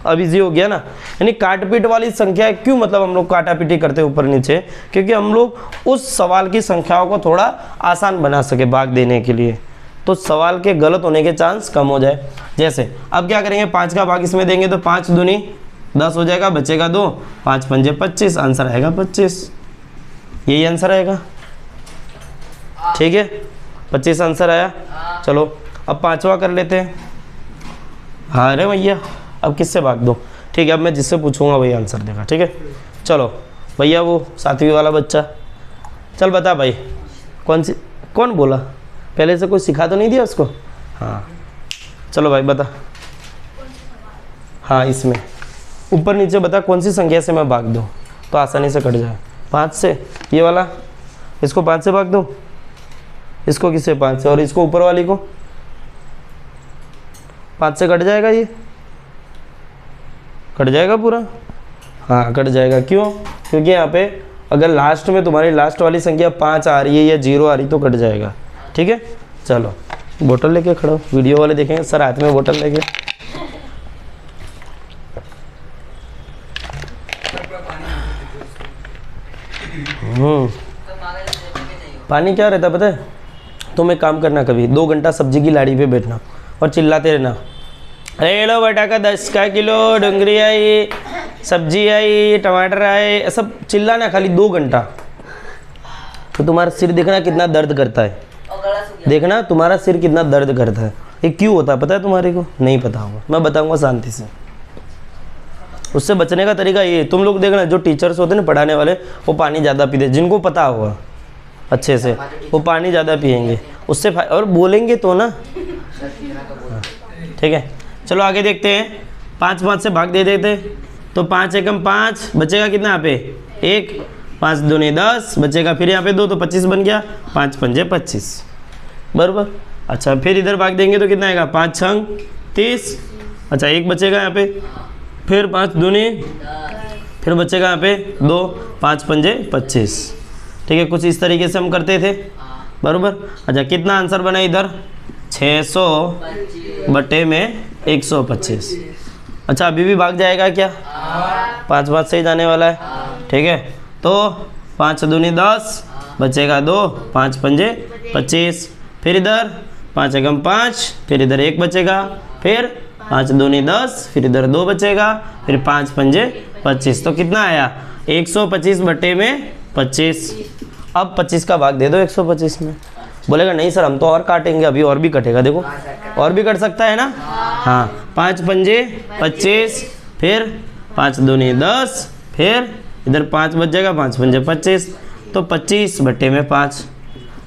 अब इजी हो गया ना। यानी काटपीट वाली संख्या क्यों, मतलब हम लोग काटापीटी करते हैं ऊपर नीचे, क्योंकि हम लोग उस सवाल की संख्याओं को थोड़ा आसान बना सके भाग देने के लिए, तो सवाल के गलत होने के चांस कम हो जाए। जैसे अब क्या करेंगे, 5 का भाग इसमें देंगे तो 5 दूनी 10 हो जाएगा, बचेगा 2, 5 पंजे 25, आंसर आएगा 25, यही आंसर आएगा। ठीक है, 25 आंसर आया। चलो अब 5वां कर लेते हैं। हाँ अरे भैया अब किससे भाग दो? ठीक है, अब मैं जिससे पूछूंगा वही आंसर देगा। ठीक है, चलो भैया वो 7वीं वाला बच्चा, चल बता भाई कौन बोला? पहले से कोई सिखा तो नहीं दिया उसको? हाँ चलो भाई बता। हाँ, इसमें ऊपर नीचे बता कौन सी संख्या से मैं भाग दूँ तो आसानी से कट जाए। 5 से, ये वाला, इसको 5 से भाग दूँ, इसको किससे? 5 से, और इसको ऊपर वाली को 5 से कट जाएगा, ये कट जाएगा पूरा। हाँ कट जाएगा, क्यों? क्योंकि यहाँ पे अगर लास्ट में तुम्हारी लास्ट वाली संख्या 5 आ रही है या 0 आ रही तो कट जाएगा। ठीक है, चलो बोतल लेके खड़ो, वीडियो वाले देखेंगे सर हाथ में बोतल लेके। पानी क्या रहता है पता है? तुम एक काम करना, कभी 2 घंटा सब्जी की लाड़ी पे बैठना और चिल्लाते रहना, अरे लो बेटा का 10 का किलो डोंगरी आई, सब्जी आई, टमाटर आए, सब चिल्लाना खाली 2 घंटा। तो तुम्हारा सिर देखना कितना दर्द करता है, देखना तुम्हारा सिर कितना दर्द करता है। ये क्यों होता है पता है तुम्हारे को? नहीं पता होगा, मैं बताऊंगा शांति से। उससे बचने का तरीका ये, तुम लोग देखना जो टीचर्स होते हैं ना पढ़ाने वाले, वो पानी ज़्यादा पीते, जिनको पता होगा अच्छे से वो पानी ज़्यादा पियेंगे, उससे और बोलेंगे तो ना। ठीक है, चलो आगे देखते हैं। 5 5 से भाग दे देते, तो 5 एकम 5 बचेगा कितना यहाँ पे 1, 5 दूनी 10 बचेगा, फिर यहाँ पे 2 तो 25 बन गया, 5 पंजे 25 बराबर। अच्छा फिर इधर भाग देंगे तो कितना आएगा 5 छंग 30। अच्छा 1 बचेगा यहाँ पे, फिर 5 दूनी, फिर बचेगा यहाँ पे 2, 5 पंजे 25। ठीक है, कुछ इस तरीके से हम करते थे बराबर। अच्छा कितना आंसर बना इधर 600 बटे में 125। अच्छा अभी भी भाग जाएगा क्या? 5 5 से ही जाने वाला है। ठीक है, तो 5 दूनी 10 बचेगा 2, 5 पंजे 25, फिर इधर 5 एकम 5, फिर इधर 1 बचेगा, फिर 5 दूनी 10, फिर इधर 2 बचेगा, फिर 5 पंजे 25। तो कितना आया 125 बटे में 25। अब 25 का भाग दे दो 125 में। बोलेगा नहीं सर हम तो और काटेंगे, अभी और भी कटेगा, देखो और भी कट सकता है ना। हाँ 5 पंजे 25, फिर 5 दूनी 10, फिर इधर 5 बच जाएगा, 5 पंजे 25, तो 25 बटे में 5।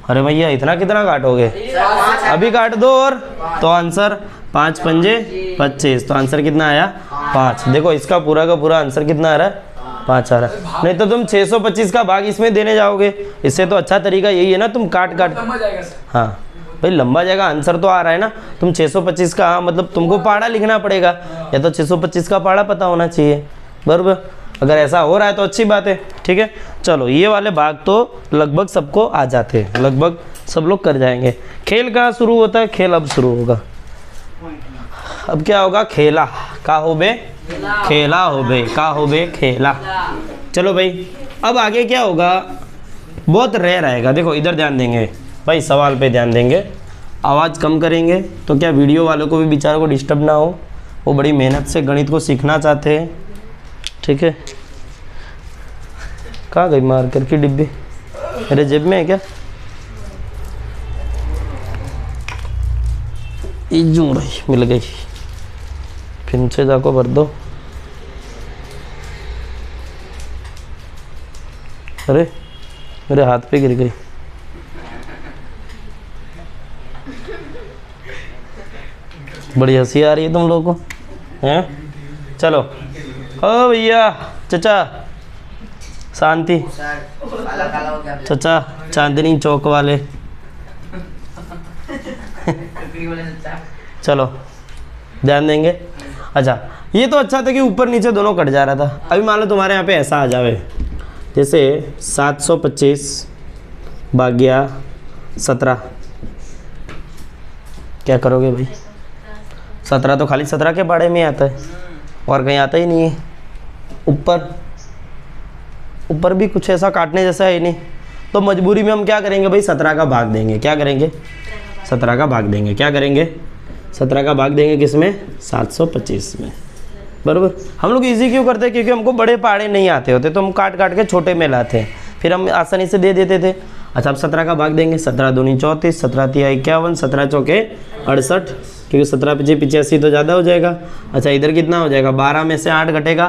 अरे भैया इतना कितना काटोगे? अभी काट दो और, तो आंसर 5 पंजे 25, तो आंसर कितना आया 5। देखो इसका पूरा का पूरा आंसर कितना आ रहा है 5 आ रहा है। नहीं तो तुम 625 का भाग इसमें देने जाओगे, इससे तो अच्छा तरीका यही है ना, तुम काट काट। हाँ भाई लंबा जाएगा, आंसर तो आ रहा है ना। तुम 625 का मतलब तुमको पहाड़ा लिखना पड़ेगा, या तो 625 का पहाड़ा पता होना चाहिए बराबर। अगर ऐसा हो रहा है तो अच्छी बात है। ठीक है, चलो ये वाले भाग तो लगभग सबको आ जाते हैं, लगभग सब लोग कर जाएंगे। खेल कहाँ शुरू होता है? खेल अब शुरू होगा। अब क्या होगा? खेला का हो बे, खेला हो बे, का हो बे खेला। चलो भाई अब आगे क्या होगा? बहुत रेयर आएगा। देखो इधर ध्यान देंगे भाई, सवाल पे ध्यान देंगे, आवाज़ कम करेंगे, तो क्या वीडियो वालों को भी बेचारों को डिस्टर्ब ना हो, वो बड़ी मेहनत से गणित को सीखना चाहते हैं। ठीक है, कहाँ गई मार्कर की डिब्बी? मेरे जेब में है क्या? इजू रही, मिल गई, फिर से जाको भर दो। अरे मेरे हाथ पे गिर गई। बड़ी हंसी आ रही है तुम लोगों को हैं? चलो ओ भैया, चचा शांति, चचा चांदनी चौक वाले चलो ध्यान देंगे। अच्छा ये तो अच्छा था कि ऊपर नीचे दोनों कट जा रहा था। अभी मान लो तुम्हारे यहाँ पे ऐसा आ जावे, जैसे 725 भाग्या 17, क्या करोगे भाई? 17 तो खाली 17 के बारे में आता है और कहीं आता ही नहीं है। ऊपर भी कुछ ऐसा काटने जैसा है नहीं, तो मजबूरी में हम क्या करेंगे भाई? 17 का भाग देंगे। क्या करेंगे? 17 का भाग देंगे। क्या करेंगे? 17 का भाग देंगे किसमें? 725 में बराबर। हम लोग इजी क्यों करते हैं? क्योंकि हमको बड़े पहाड़े नहीं आते होते, तो हम काट काट के छोटे में लाते हैं, फिर हम आसानी से दे देते थे। अच्छा अब 17 का भाग देंगे, 17 दूनी 34, 17 तिया 51, 17 चौके 68, क्योंकि 17 पीछे 85 तो ज़्यादा हो जाएगा। अच्छा इधर कितना हो जाएगा? 12 में से 8 घटेगा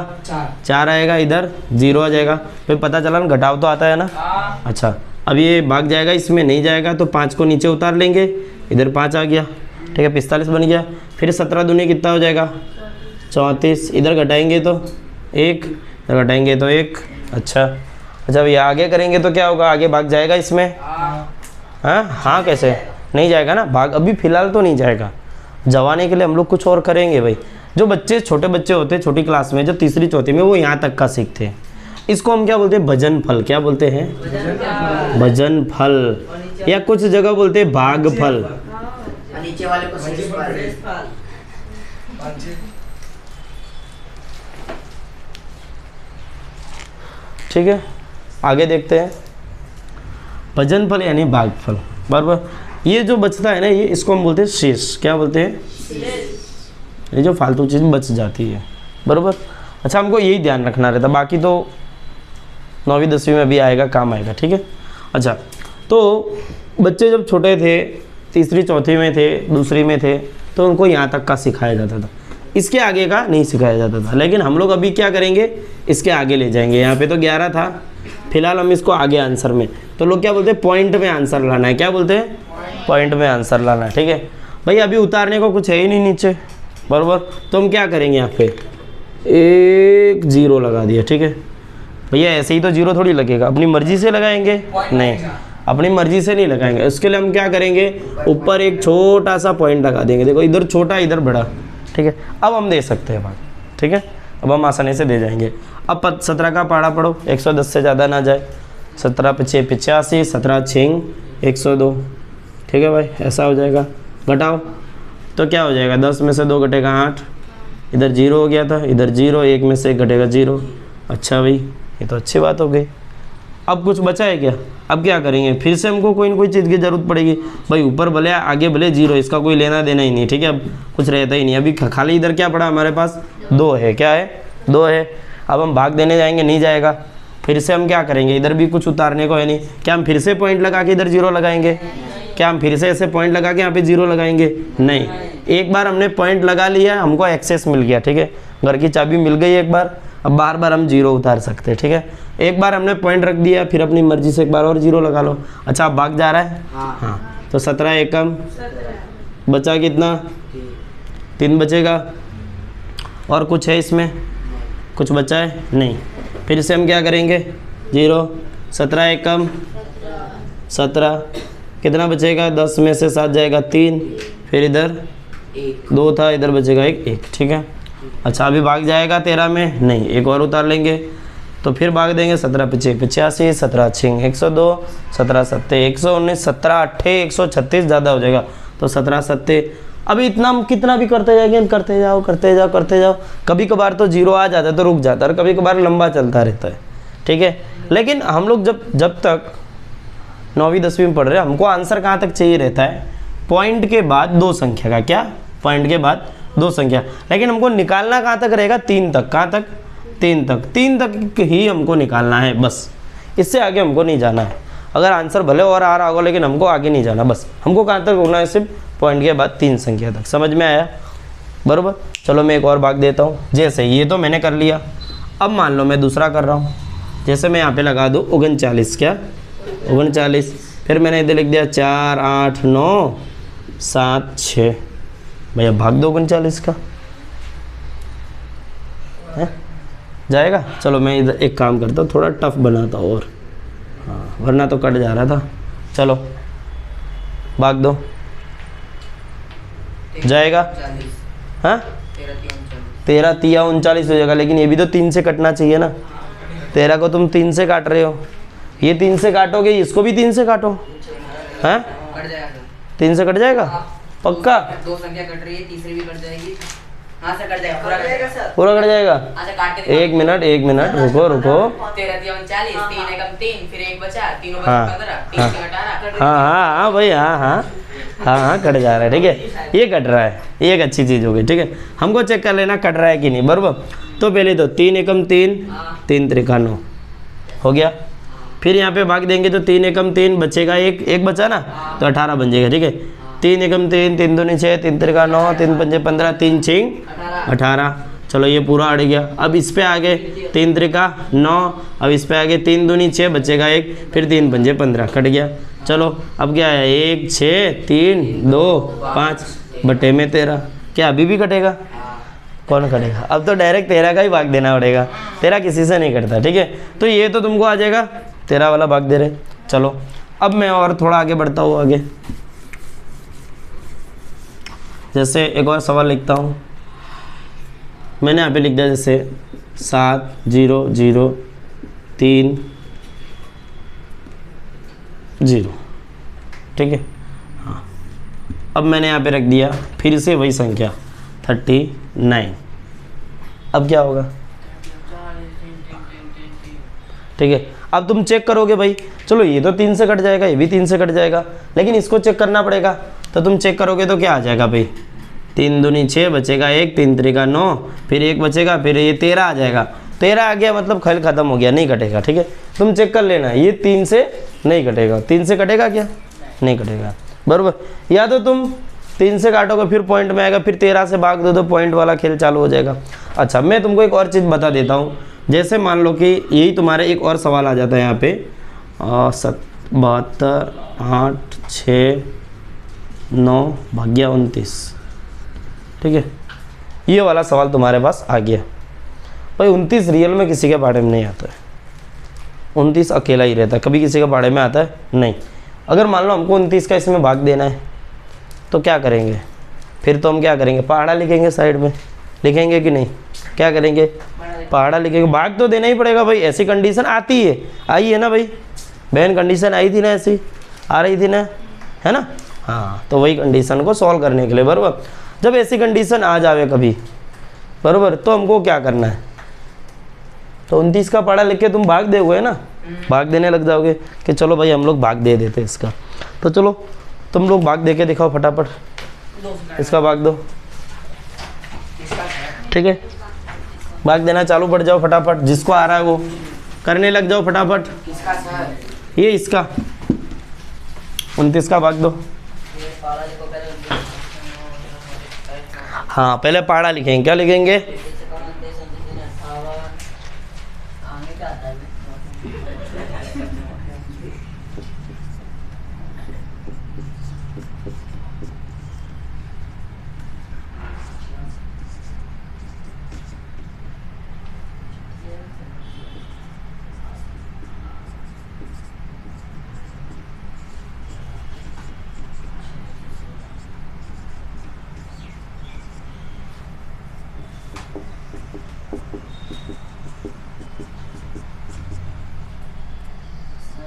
4 आएगा, इधर 0 आ जाएगा। फिर पता चला ना घटाव तो आता है ना। अच्छा अब ये भाग जाएगा, इसमें नहीं जाएगा, तो 5 को नीचे उतार लेंगे, इधर 5 आ गया। ठीक है 45 बन गया। फिर 17 दूनी कितना हो जाएगा? 34, इधर घटाएंगे तो 1, इधर घटाएंगे तो 1। अच्छा अब ये आगे करेंगे तो क्या होगा? आगे भाग जाएगा इसमें? हाँ हाँ कैसे नहीं जाएगा ना भाग, अभी फ़िलहाल तो नहीं जाएगा। जवानी के लिए हम लोग कुछ और करेंगे भाई। जो बच्चे छोटे बच्चे होते हैं छोटी क्लास में, जो तीसरी चौथी में, वो यहाँ तक का सीखते हैं। इसको हम क्या बोलते हैं? भजन फल। क्या बोलते हैं? भजन फल, या कुछ जगह बोलते हैं भाग फल। नीचे वाले को शेष फल। ठीक है आगे देखते हैं। भजनफल यानी भागफल, बराबर। ये जो बचता है ना, ये इसको हम बोलते हैं शेष। क्या बोलते हैं? ये जो फालतू चीज़ बच जाती है, बराबर। अच्छा, हमको यही ध्यान रखना रहता, बाकी तो 9वीं 10वीं में भी आएगा, काम आएगा, ठीक है। अच्छा, तो बच्चे जब छोटे थे, तीसरी चौथी में थे, दूसरी में थे, तो उनको यहाँ तक का सिखाया जाता था, इसके आगे का नहीं सिखाया जाता था। लेकिन हम लोग अभी क्या करेंगे, इसके आगे ले जाएंगे। यहाँ पे तो 11 था, फिलहाल हम इसको आगे आंसर में, तो लोग क्या बोलते हैं, पॉइंट में आंसर लाना है। क्या बोलते हैं? पॉइंट में आंसर लाना है, ठीक है भाई। अभी उतारने को कुछ है ही नहीं नीचे, बराबर। तो हम क्या करेंगे, यहाँ पे एक 0 लगा दिया, ठीक है भैया। ऐसे ही तो 0 थोड़ी लगेगा, अपनी मर्जी से लगाएंगे? नहीं, अपनी मर्जी से नहीं लगाएंगे। उसके लिए हम क्या करेंगे, ऊपर एक छोटा सा पॉइंट लगा देंगे। देखो, इधर छोटा, इधर बड़ा, ठीक है। अब हम दे सकते हैं भाग, ठीक है। अब हम आसानी से दे जाएंगे। अब 17 का पाड़ा पढ़ो, 110 से ज़्यादा ना जाए। 17 × 5 = 85, 17 × 6 = 102, ठीक है भाई। ऐसा हो जाएगा। घटाओ तो क्या हो जाएगा, 10 में से 2 घटेगा 8, इधर 0 हो गया था, इधर 0, 1 में से 1 घटेगा 0। अच्छा भाई, ये तो अच्छी बात हो गई। अब कुछ बचा है क्या? अब क्या करेंगे, फिर से हमको कोई ना कोई चीज़ की ज़रूरत पड़ेगी भाई। ऊपर भले आगे भले 0, इसका कोई लेना देना ही नहीं, ठीक है। अब कुछ रहता ही नहीं। अभी खाली इधर क्या पड़ा हमारे पास, 2 है। क्या है? 2 है। अब हम भाग देने जाएंगे, नहीं जाएगा। फिर से हम क्या करेंगे, इधर भी कुछ उतारने को है नहीं। क्या हम फिर से पॉइंट लगा के इधर 0 लगाएंगे? क्या हम फिर से ऐसे पॉइंट लगा के यहाँ पे 0 लगाएंगे? नहीं। एक बार हमने पॉइंट लगा लिया, हमको एक्सेस मिल गया, ठीक है। घर की चाबी मिल गई एक बार, अब बार बार हम 0 उतार सकते हैं, ठीक है। एक बार हमने पॉइंट रख दिया, फिर अपनी मर्जी से एक बार और 0 लगा लो। अच्छा, अब भाग जा रहा है? हाँ। तो 17 एकम बचा कितना? 3 बचेगा। और कुछ है इसमें? कुछ बचा है? नहीं। फिर से हम क्या करेंगे, 0, 17 एकम 17, कितना बचेगा? 10 में से 7 जाएगा 3, फिर इधर 2 था, इधर बचेगा 1, ठीक है। अच्छा, अभी भाग जाएगा 13 में? नहीं, एक और उतार लेंगे, तो फिर भाग देंगे। 17 × 5 = 85, 17 × 6 = 102, 17 × 7 = 119, 17 × 8 = 136, ज़्यादा हो जाएगा तो 17 × 7। अभी इतना हम कितना भी करते जाएंगे, करते जाओ करते जाओ करते जाओ। कभी कभार तो 0 आ जाता है तो रुक जाता है, और कभी कभार लंबा चलता रहता है, ठीक है। लेकिन हम लोग जब तक 9वीं 10वीं में पढ़ रहे हैं, हमको आंसर कहाँ तक चाहिए रहता है, पॉइंट के बाद 2 संख्या का। क्या? पॉइंट के बाद 2 संख्या। लेकिन हमको निकालना कहाँ तक रहेगा? 3 तक। कहाँ तक? 3 तक। 3 तक ही हमको निकालना है बस, इससे आगे हमको नहीं जाना है। अगर आंसर भले और आ रहा होगा, लेकिन हमको आगे नहीं जाना, बस हमको कहाँ तक होना है, सिर्फ पॉइंट के बाद 3 संख्या तक। समझ में आया? बराबर। चलो मैं एक और भाग देता हूँ। जैसे ये तो मैंने कर लिया, अब मान लो मैं दूसरा कर रहा हूँ। जैसे मैं यहाँ पे लगा दूँ 39, क्या 39, फिर मैंने इधर लिख दिया 4, 8, 9, 7, 6। भैया भाग दो 39 का है? जाएगा? चलो मैं इधर एक काम करता हूँ, थोड़ा टफ बनाता हूँ और, हाँ, वरना तो कट जा रहा था। चलो भाग दो, जाएगा? हाँ, 13 × 3 = 39 हो जाएगा। लेकिन ये भी तो 3 से कटना चाहिए ना। 13 को तुम 3 से काट रहे हो, ये 3 से काटोगे, इसको भी 3 से काटो। हैं? कट जाएगा। 3 से कट जाएगा? पक्का? 2 संख्या कट रही है, तीसरी भी कट जाएगी। हाँ सर, कट जाएगा, पूरा कट जाएगा सर। पूरा कट जाएगा? अच्छा, काट के एक मिनट रुको 13 × 3 = 39, 3 एकम 3, फिर 1 बचा, 3 × 5 हाँ, 15, 3 से 18। हाँ भाई, हाँ कट जा रहा है, ठीक है। ये कट रहा है, ये एक अच्छी चीज़ होगी, ठीक है। हमको चेक कर लेना कट रहा है कि नहीं, बराबर। तो पहले तो 3 एकम 3, 3 त्रिका 9 हो गया। फिर यहाँ पे भाग देंगे तो 3 एकम 3 बचेगा, एक बचा ना, तो 18 बन जाएगा, ठीक है। 3 एकम 3, 3 दूनी 6, 3 त्रिका 9, 3 पंजे 15, 3 6 18। चलो ये पूरा अड़ गया। अब इस पे आगे 3 त्रिका 9, अब इस पे आगे 3 दूनी 6 बचेगा 1, फिर 3 पंजे 15, कट गया। चलो अब क्या है, 1 6 3 2 5 बटे में 13। क्या अभी भी कटेगा? कौन कटेगा? अब तो डायरेक्ट 13 का ही भाग देना पड़ेगा, 13 किसी से नहीं कटता, ठीक है। तो ये तो तुमको आ जाएगा, 13 वाला भाग दे रहे। चलो अब मैं और थोड़ा आगे बढ़ता हूँ। आगे जैसे एक और सवाल लिखता हूँ, मैंने यहाँ पे लिख दिया जैसे 7 0 0 3 0, ठीक है। हाँ, अब मैंने यहाँ पे रख दिया फिर से वही संख्या 39। अब क्या होगा? ठीक है, अब तुम चेक करोगे भाई, चलो ये तो 3 से कट जाएगा, ये भी 3 से कट जाएगा, लेकिन इसको चेक करना पड़ेगा। तो तुम चेक करोगे तो क्या आ जाएगा भाई, 3 दूनी 6 बचेगा 1, 3 त्रिका 9, फिर 1 बचेगा, फिर ये 13 आ जाएगा। 13 आ गया मतलब खेल खत्म हो गया, नहीं कटेगा। ठीक है, तुम चेक कर लेना, ये 3 से नहीं कटेगा। 3 से कटेगा क्या? नहीं कटेगा, बराबर। या तो तुम 3 से काटोगे फिर पॉइंट में आएगा, फिर 13 से भाग दो तो पॉइंट वाला खेल चालू हो जाएगा। अच्छा, मैं तुमको एक और चीज़ बता देता हूँ। जैसे मान लो कि यही तुम्हारे एक और सवाल आ जाता है यहाँ पे 72, 8, 6, 9 भाग्या 29। ठीक है, ये वाला सवाल तुम्हारे पास आ गया भाई। 29 रियल में किसी के बारे में नहीं आता है, 29 अकेला ही रहता है, कभी किसी के बारे में आता है नहीं। अगर मान लो हमको 29 का इसमें भाग देना है तो क्या करेंगे? फिर तो हम क्या करेंगे, पहाड़ा लिखेंगे साइड में, लिखेंगे कि नहीं? क्या करेंगे? पहाड़ा लिखेंगे। भाग तो देना ही पड़ेगा भाई, ऐसी कंडीशन आती है, आई है ना भाई बहन, कंडीशन आई थी ना, ऐसी आ रही थी ना, है ना? हाँ, तो वही कंडीशन को सॉल्व करने के लिए, बराबर, जब ऐसी कंडीशन आ जावे कभी, बराबर, तो हमको क्या करना है? तो 29 का पहाड़ा लिख के तुम भाग दोगे ना, भाग देने लग जाओगे कि चलो भाई हम लोग भाग दे देते हैं इसका। तो चलो तुम लोग भाग दे के दिखाओ फटाफट, इसका भाग दो। ठीक है, भाग देना चालू पड़ जाओ फटाफट, जिसको आ रहा है वो करने लग जाओ फटाफट। किसका सर? ये इसका 29 का भाग दो। ये पहाड़ा लिखो पहले। हाँ, पहले पहाड़ा लिखेंगे। क्या लिखेंगे? आगे क्या आता है?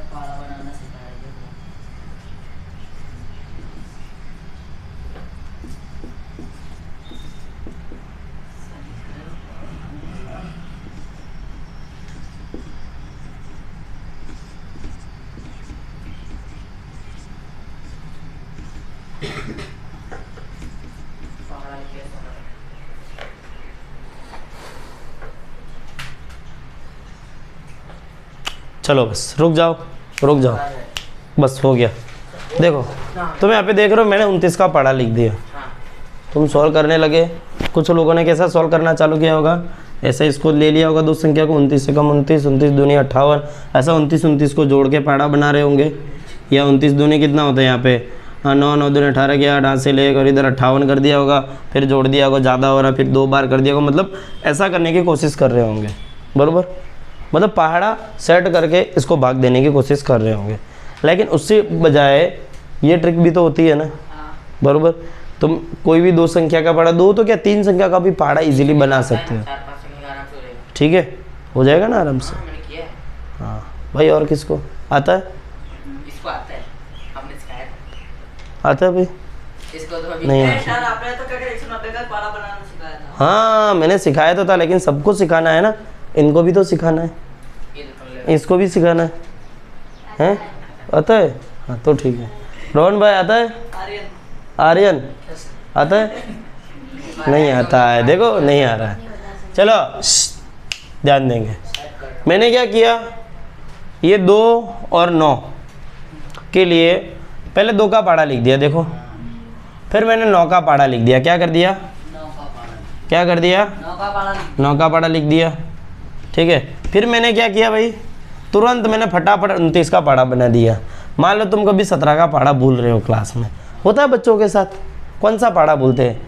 पहाड़ा बनाना सिखाया है। पहाड़ा लिखे चलो बस रुक जाओ, रुक जाओ, बस हो गया। देखो तुम यहाँ पे देख रहे हो, मैंने 29 का पहाड़ा लिख दिया, तुम सॉल्व करने लगे। कुछ लोगों ने कैसा सॉल्व करना चालू किया होगा, ऐसे इसको ले लिया होगा, दो संख्या को 29 से कम 29, 29 दूनी 58, ऐसा 29 को जोड़ के पहाड़ा बना रहे होंगे। या 29 दूनी कितना होता है यहाँ पे, 9, 9 दूनी 18 किया, 8 से लेकर इधर 58 कर दिया होगा, फिर जोड़ दिया होगा, ज़्यादा हो रहा, फिर 2 बार कर दिया होगा, मतलब ऐसा करने की कोशिश कर रहे होंगे, बराबर। मतलब पहाड़ा सेट करके इसको भाग देने की कोशिश कर रहे होंगे। लेकिन उससे बजाय ये ट्रिक भी तो होती है ना, बराबर। तुम कोई भी 2 संख्या का पहाड़ा, 2 तो क्या 3 संख्या का भी पहाड़ा इजीली बना सकते हो। 4-5 सेकंड का आराम से हो जाएगा। ठीक है, हो जाएगा ना आराम से। हाँ, मैंने किया है। हाँ भाई, और किसको आता है? इसको आता है, हमने सिखाया था। आता है भाई? इसको तो अभी नहीं नहीं आता। सर, आपने तो क्या 190 का पहाड़ा बनाना सिखाया था। हाँ मैंने सिखाया तो था, लेकिन सबको सिखाना है ना, इनको भी तो सिखाना है, ये तो कर ले। इसको भी सिखाना है, हैं? आता है? हाँ तो ठीक है। रोहन भाई आता है? आर्यन आर्यन आता है? नहीं आता है, देखो नहीं आ रहा है। चलो ध्यान देंगे। मैंने क्या किया, ये 2 और 9 के लिए पहले 2 का पहाड़ा लिख दिया, देखो, फिर मैंने 9 का पहाड़ा लिख दिया। क्या कर दिया? 9 का पहाड़ा। क्या कर दिया? 9 का पहाड़ा। 9 का पहाड़ा लिख दिया, ठीक है। फिर मैंने क्या किया भाई, तुरंत मैंने फटाफट 29 का पहाड़ा बना दिया। मान लो तुम कभी 17 का पहाड़ा भूल रहे हो, क्लास में होता है बच्चों के साथ, कौन सा पहाड़ा भूलते हैं?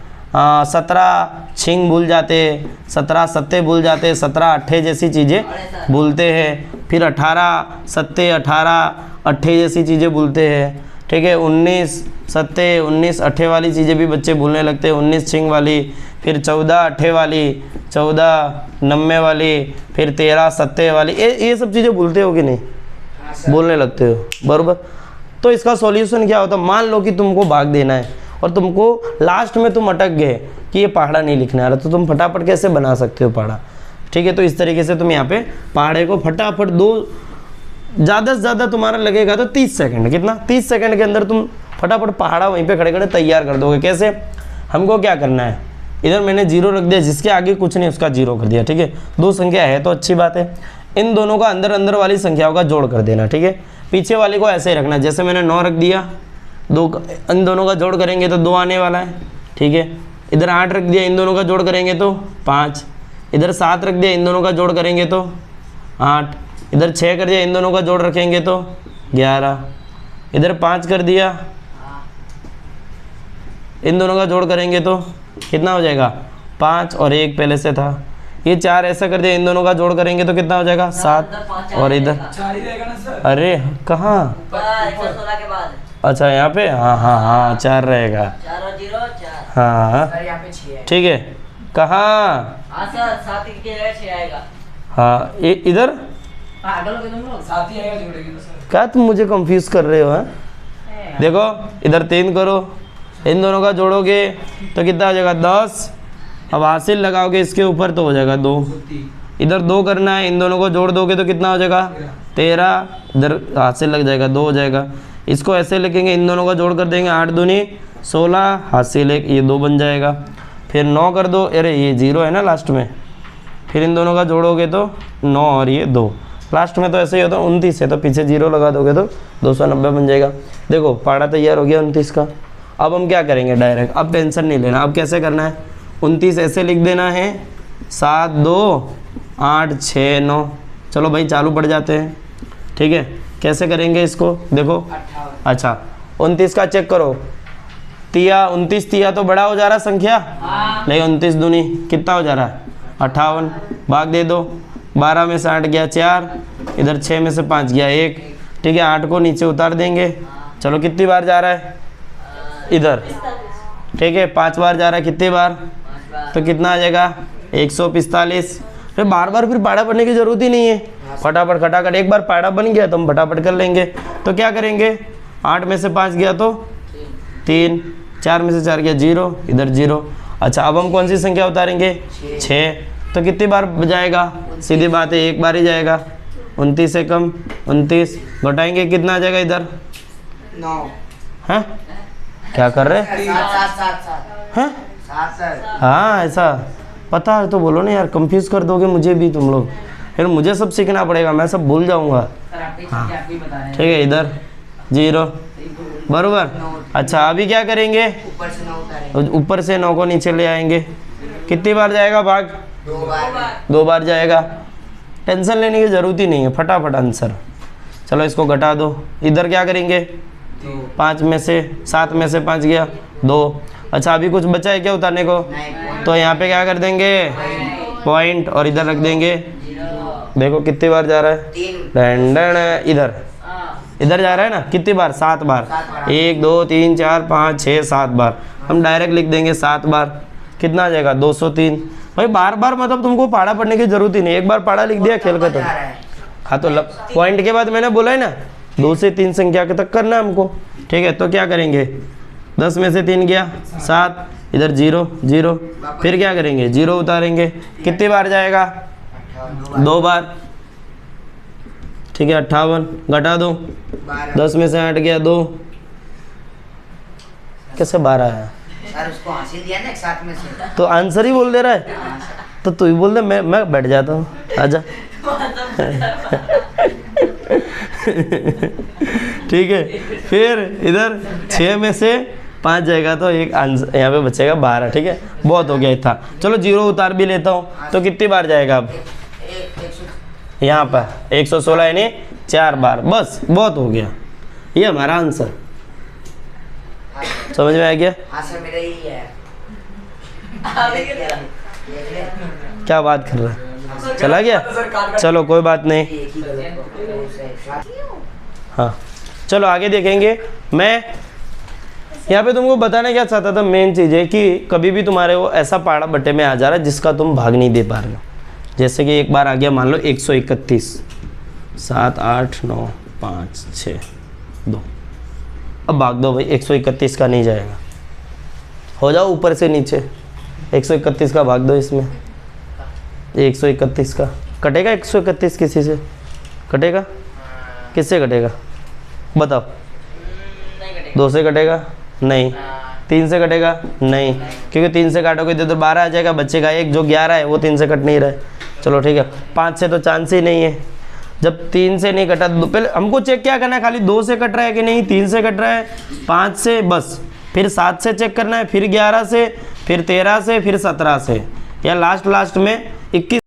17 छिंग भूल जाते, 17 सत्ते भूल जाते, 17 अट्ठे जैसी चीज़ें भूलते हैं, फिर 18 सत्ते 18 अट्ठे जैसी चीज़ें भूलते हैं, ठीक है। 19 सत्ते 19 अट्ठे वाली चीज़ें भी बच्चे भूलने लगते हैं, 19 छिंग वाली, फिर 14 अट्ठे वाली, 14 नम्मे वाली, फिर 13 सत्ते वाली, ये सब चीज़ें भूलते हो कि नहीं? बोलने लगते हो, बराबर। तो इसका सॉल्यूशन क्या होता है, मान लो कि तुमको भाग देना है और तुमको लास्ट में तुम अटक गए कि ये पहाड़ा नहीं लिखने आ रहा, तो तुम फटाफट कैसे बना सकते हो पहाड़ा? ठीक है, तो इस तरीके से तुम यहाँ पे पहाड़े को फटाफट 2 ज़्यादा से ज़्यादा तुम्हारा लगेगा तो 30 सेकंड। कितना? 30 सेकंड के अंदर तुम फटाफट पहाड़ा वहीं पे खड़े खड़े तैयार कर दोगे। कैसे? हमको क्या करना है, इधर मैंने 0 रख दिया, जिसके आगे कुछ नहीं उसका 0 कर दिया। ठीक है, 2 संख्या है तो अच्छी बात है। इन दोनों का अंदर अंदर वाली संख्याओं का जोड़ कर देना। ठीक है, पीछे वाली को ऐसे ही रखना, जैसे मैंने 9 रख दिया, 2 इन दोनों का जोड़ करेंगे तो 2 आने वाला है। ठीक है, इधर 8 रख दिया, इन दोनों का जोड़ करेंगे तो 5, इधर 7 रख दिया, इन दोनों का जोड़ करेंगे तो 8, इधर 6 कर दिया, इन दोनों का जोड़ रखेंगे तो 11, इधर 5 कर दिया, इन दोनों का जोड़ करेंगे तो कितना हो जाएगा? 5 और 1 पहले से था। ये 4 ऐसा कर दिया, इन दोनों का जोड़ करेंगे तो कितना हो जाएगा? 7 और इधर 4 ही रहेगा ना सर? अरे कहाँ? 116 के बाद अच्छा यहाँ पे, हाँ हाँ हाँ 4 रहेगा। 4 और 0 4। हाँ सर यहाँ पे 6 है। ठीक है, कहाँ? हाँ सर 7 की जगह 6 आएगा। हाँ इधर पागल हो गए तुम लोग। 7 ही आएगा, जोड़ेंगे तो सर। क्या तुम मुझे कंफ्यूज कर रहे हो? हैं देखो, इधर 3 करो, इन दोनों का जोड़ोगे तो कितना हो जाएगा? 10। अब हासिल लगाओगे इसके ऊपर तो हो जाएगा 2। इधर 2 करना है, इन दोनों को जोड़ दोगे तो कितना हो जाएगा? 13। इधर हासिल लग जाएगा, 2 हो जाएगा। इसको ऐसे लिखेंगे, इन दोनों का जोड़ कर देंगे, 8 दूनी 16, हासिल 1, ये 2 बन जाएगा। फिर 9 कर दो, अरे ये 0 है ना लास्ट में, फिर इन दोनों का जोड़ोगे तो 9 और ये 2, लास्ट में तो ऐसे ही होता है। 29 है तो पीछे 0 लगा दोगे तो 290 बन जाएगा। देखो पहाड़ा तैयार हो गया 29 का। अब हम क्या करेंगे डायरेक्ट, अब टेंशन नहीं लेना। अब कैसे करना है? 29 ऐसे लिख देना है, 7 2 8 6 9। चलो भाई चालू पड़ जाते हैं। ठीक है, कैसे करेंगे इसको? देखो, अच्छा 29 का चेक करो, 29 तिया तो बड़ा हो जा रहा संख्या, नहीं 29 दूनी कितना हो जा रहा है? 58। भाग दे दो, 12 में से 8 गया 4, इधर 6 में से 5 गया 1। ठीक है, 8 को नीचे उतार देंगे। चलो कितनी बार जा रहा है इधर? ठीक है, 5 बार जा रहा है। कितनी बार? तो कितना आ जाएगा? 145। फिर बार बार फिर पाड़ा पढ़ने की जरूरत ही नहीं है, फटाफट खटाखट एक बार पाड़ा बन गया तो हम फटाफट कर लेंगे। तो क्या करेंगे? 8 में से 5 गया तो 3, 4 में से 4 गया 0, इधर 0। अच्छा अब हम कौन सी संख्या उतारेंगे? 6। तो कितनी बार जाएगा? सीधी बात है, एक बार ही जाएगा। 29 से कम 29 घटाएंगे, कितना आ जाएगा इधर? 9। हैं क्या कर रहे हैं? 7 हैं? 7 हाँ ऐसा पता है तो बोलो ना यार, कंफ्यूज कर दोगे मुझे भी तुम लोग, फिर मुझे सब सीखना पड़ेगा, मैं सब भूल जाऊंगा। ठीक है, इधर 0 बरोबर। अच्छा अभी क्या करेंगे? ऊपर से 9 उतारेंगे। ऊपर से 9 को नीचे ले आएंगे। कितनी बार जाएगा भाग? 2 बार जाएगा। टेंशन लेने की ज़रूरत ही नहीं है, फटाफट आंसर। चलो इसको घटा दो। इधर क्या करेंगे? 5 में से 7 में से 5 गया 2। अच्छा अभी कुछ बचा है क्या उतारने को? तो यहाँ पे क्या कर देंगे? पॉइंट, और इधर रख देंगे। देखो कितनी बार जा रहा है? 3। इधर जा रहा है ना, कितनी बार? 7 बार। 1 2 3 4 5 6 7 बार। हम डायरेक्ट लिख देंगे 7 बार। कितना आ जाएगा? 203। भाई बार बार मतलब तुमको पाड़ा पढ़ने की जरूरत ही नहीं, एक बार पाड़ा लिख दिया खेल खत्म। हाँ तो पॉइंट के बाद मैंने बोला है ना 2 से 3 संख्या के तक करना हमको। ठीक है, तो क्या करेंगे? 10 में से 3 गया 7, इधर 0 0। फिर क्या करेंगे? 0 उतारेंगे। कितनी बार जाएगा? 2 बार। ठीक है, 58 घटा दो, 10 में से 8 गया 2, कैसे 12 आया? सर उसको हासिल दिया ना एक साथ में से। तो आंसर ही बोल दे रहा है, तो तू ही बोल दे, मैं बैठ जाता हूँ। आजा। ठीक है, फिर इधर 6 में से 5 जाएगा तो एक आंसर यहाँ पे बचेगा 12। ठीक है, बहुत हो गया था। चलो 0 उतार भी लेता हूँ, तो कितनी बार जाएगा अब? यहाँ पर 116 यानी 4 बार। बस बहुत हो गया, ये हमारा आंसर। समझ में आ गया? हाँ सर मेरा यही है। क्या बात कर रहा है? चला गया? चलो कोई बात नहीं। हाँ चलो आगे देखेंगे। मैं यहाँ पे तुमको बताना क्या चाहता था, मेन चीज़ है कि कभी भी तुम्हारे वो ऐसा पाड़ा बट्टे में आ जा रहा है जिसका तुम भाग नहीं दे पा रहे हो। जैसे कि एक बार आ गया, मान लो 131, 7 8 9 5 6 2। अब भाग दो भाई, 131 का नहीं जाएगा, हो जाओ ऊपर से नीचे। 131 का भाग दो इसमें, 131 का कटेगा। 131 किसी से कटेगा? किससे कटेगा बताओ? नहीं कटेगा। 2 से कटेगा नहीं, हाँ, 3 से कटेगा नहीं, क्योंकि 3 से काटोगे तो 12 आ जाएगा, बच्चे का 1 जो 11 है वो 3 से कट नहीं रहा है। चलो ठीक है, 5 से तो चांस ही नहीं है। जब 3 से नहीं कटा तो पहले हमको चेक क्या करना है, खाली 2 से कट रहा है कि नहीं, 3 से कट रहा है, 5 से बस, फिर 7 से चेक करना है, फिर 11 से, फिर 13 से, फिर 17 से, या लास्ट में 21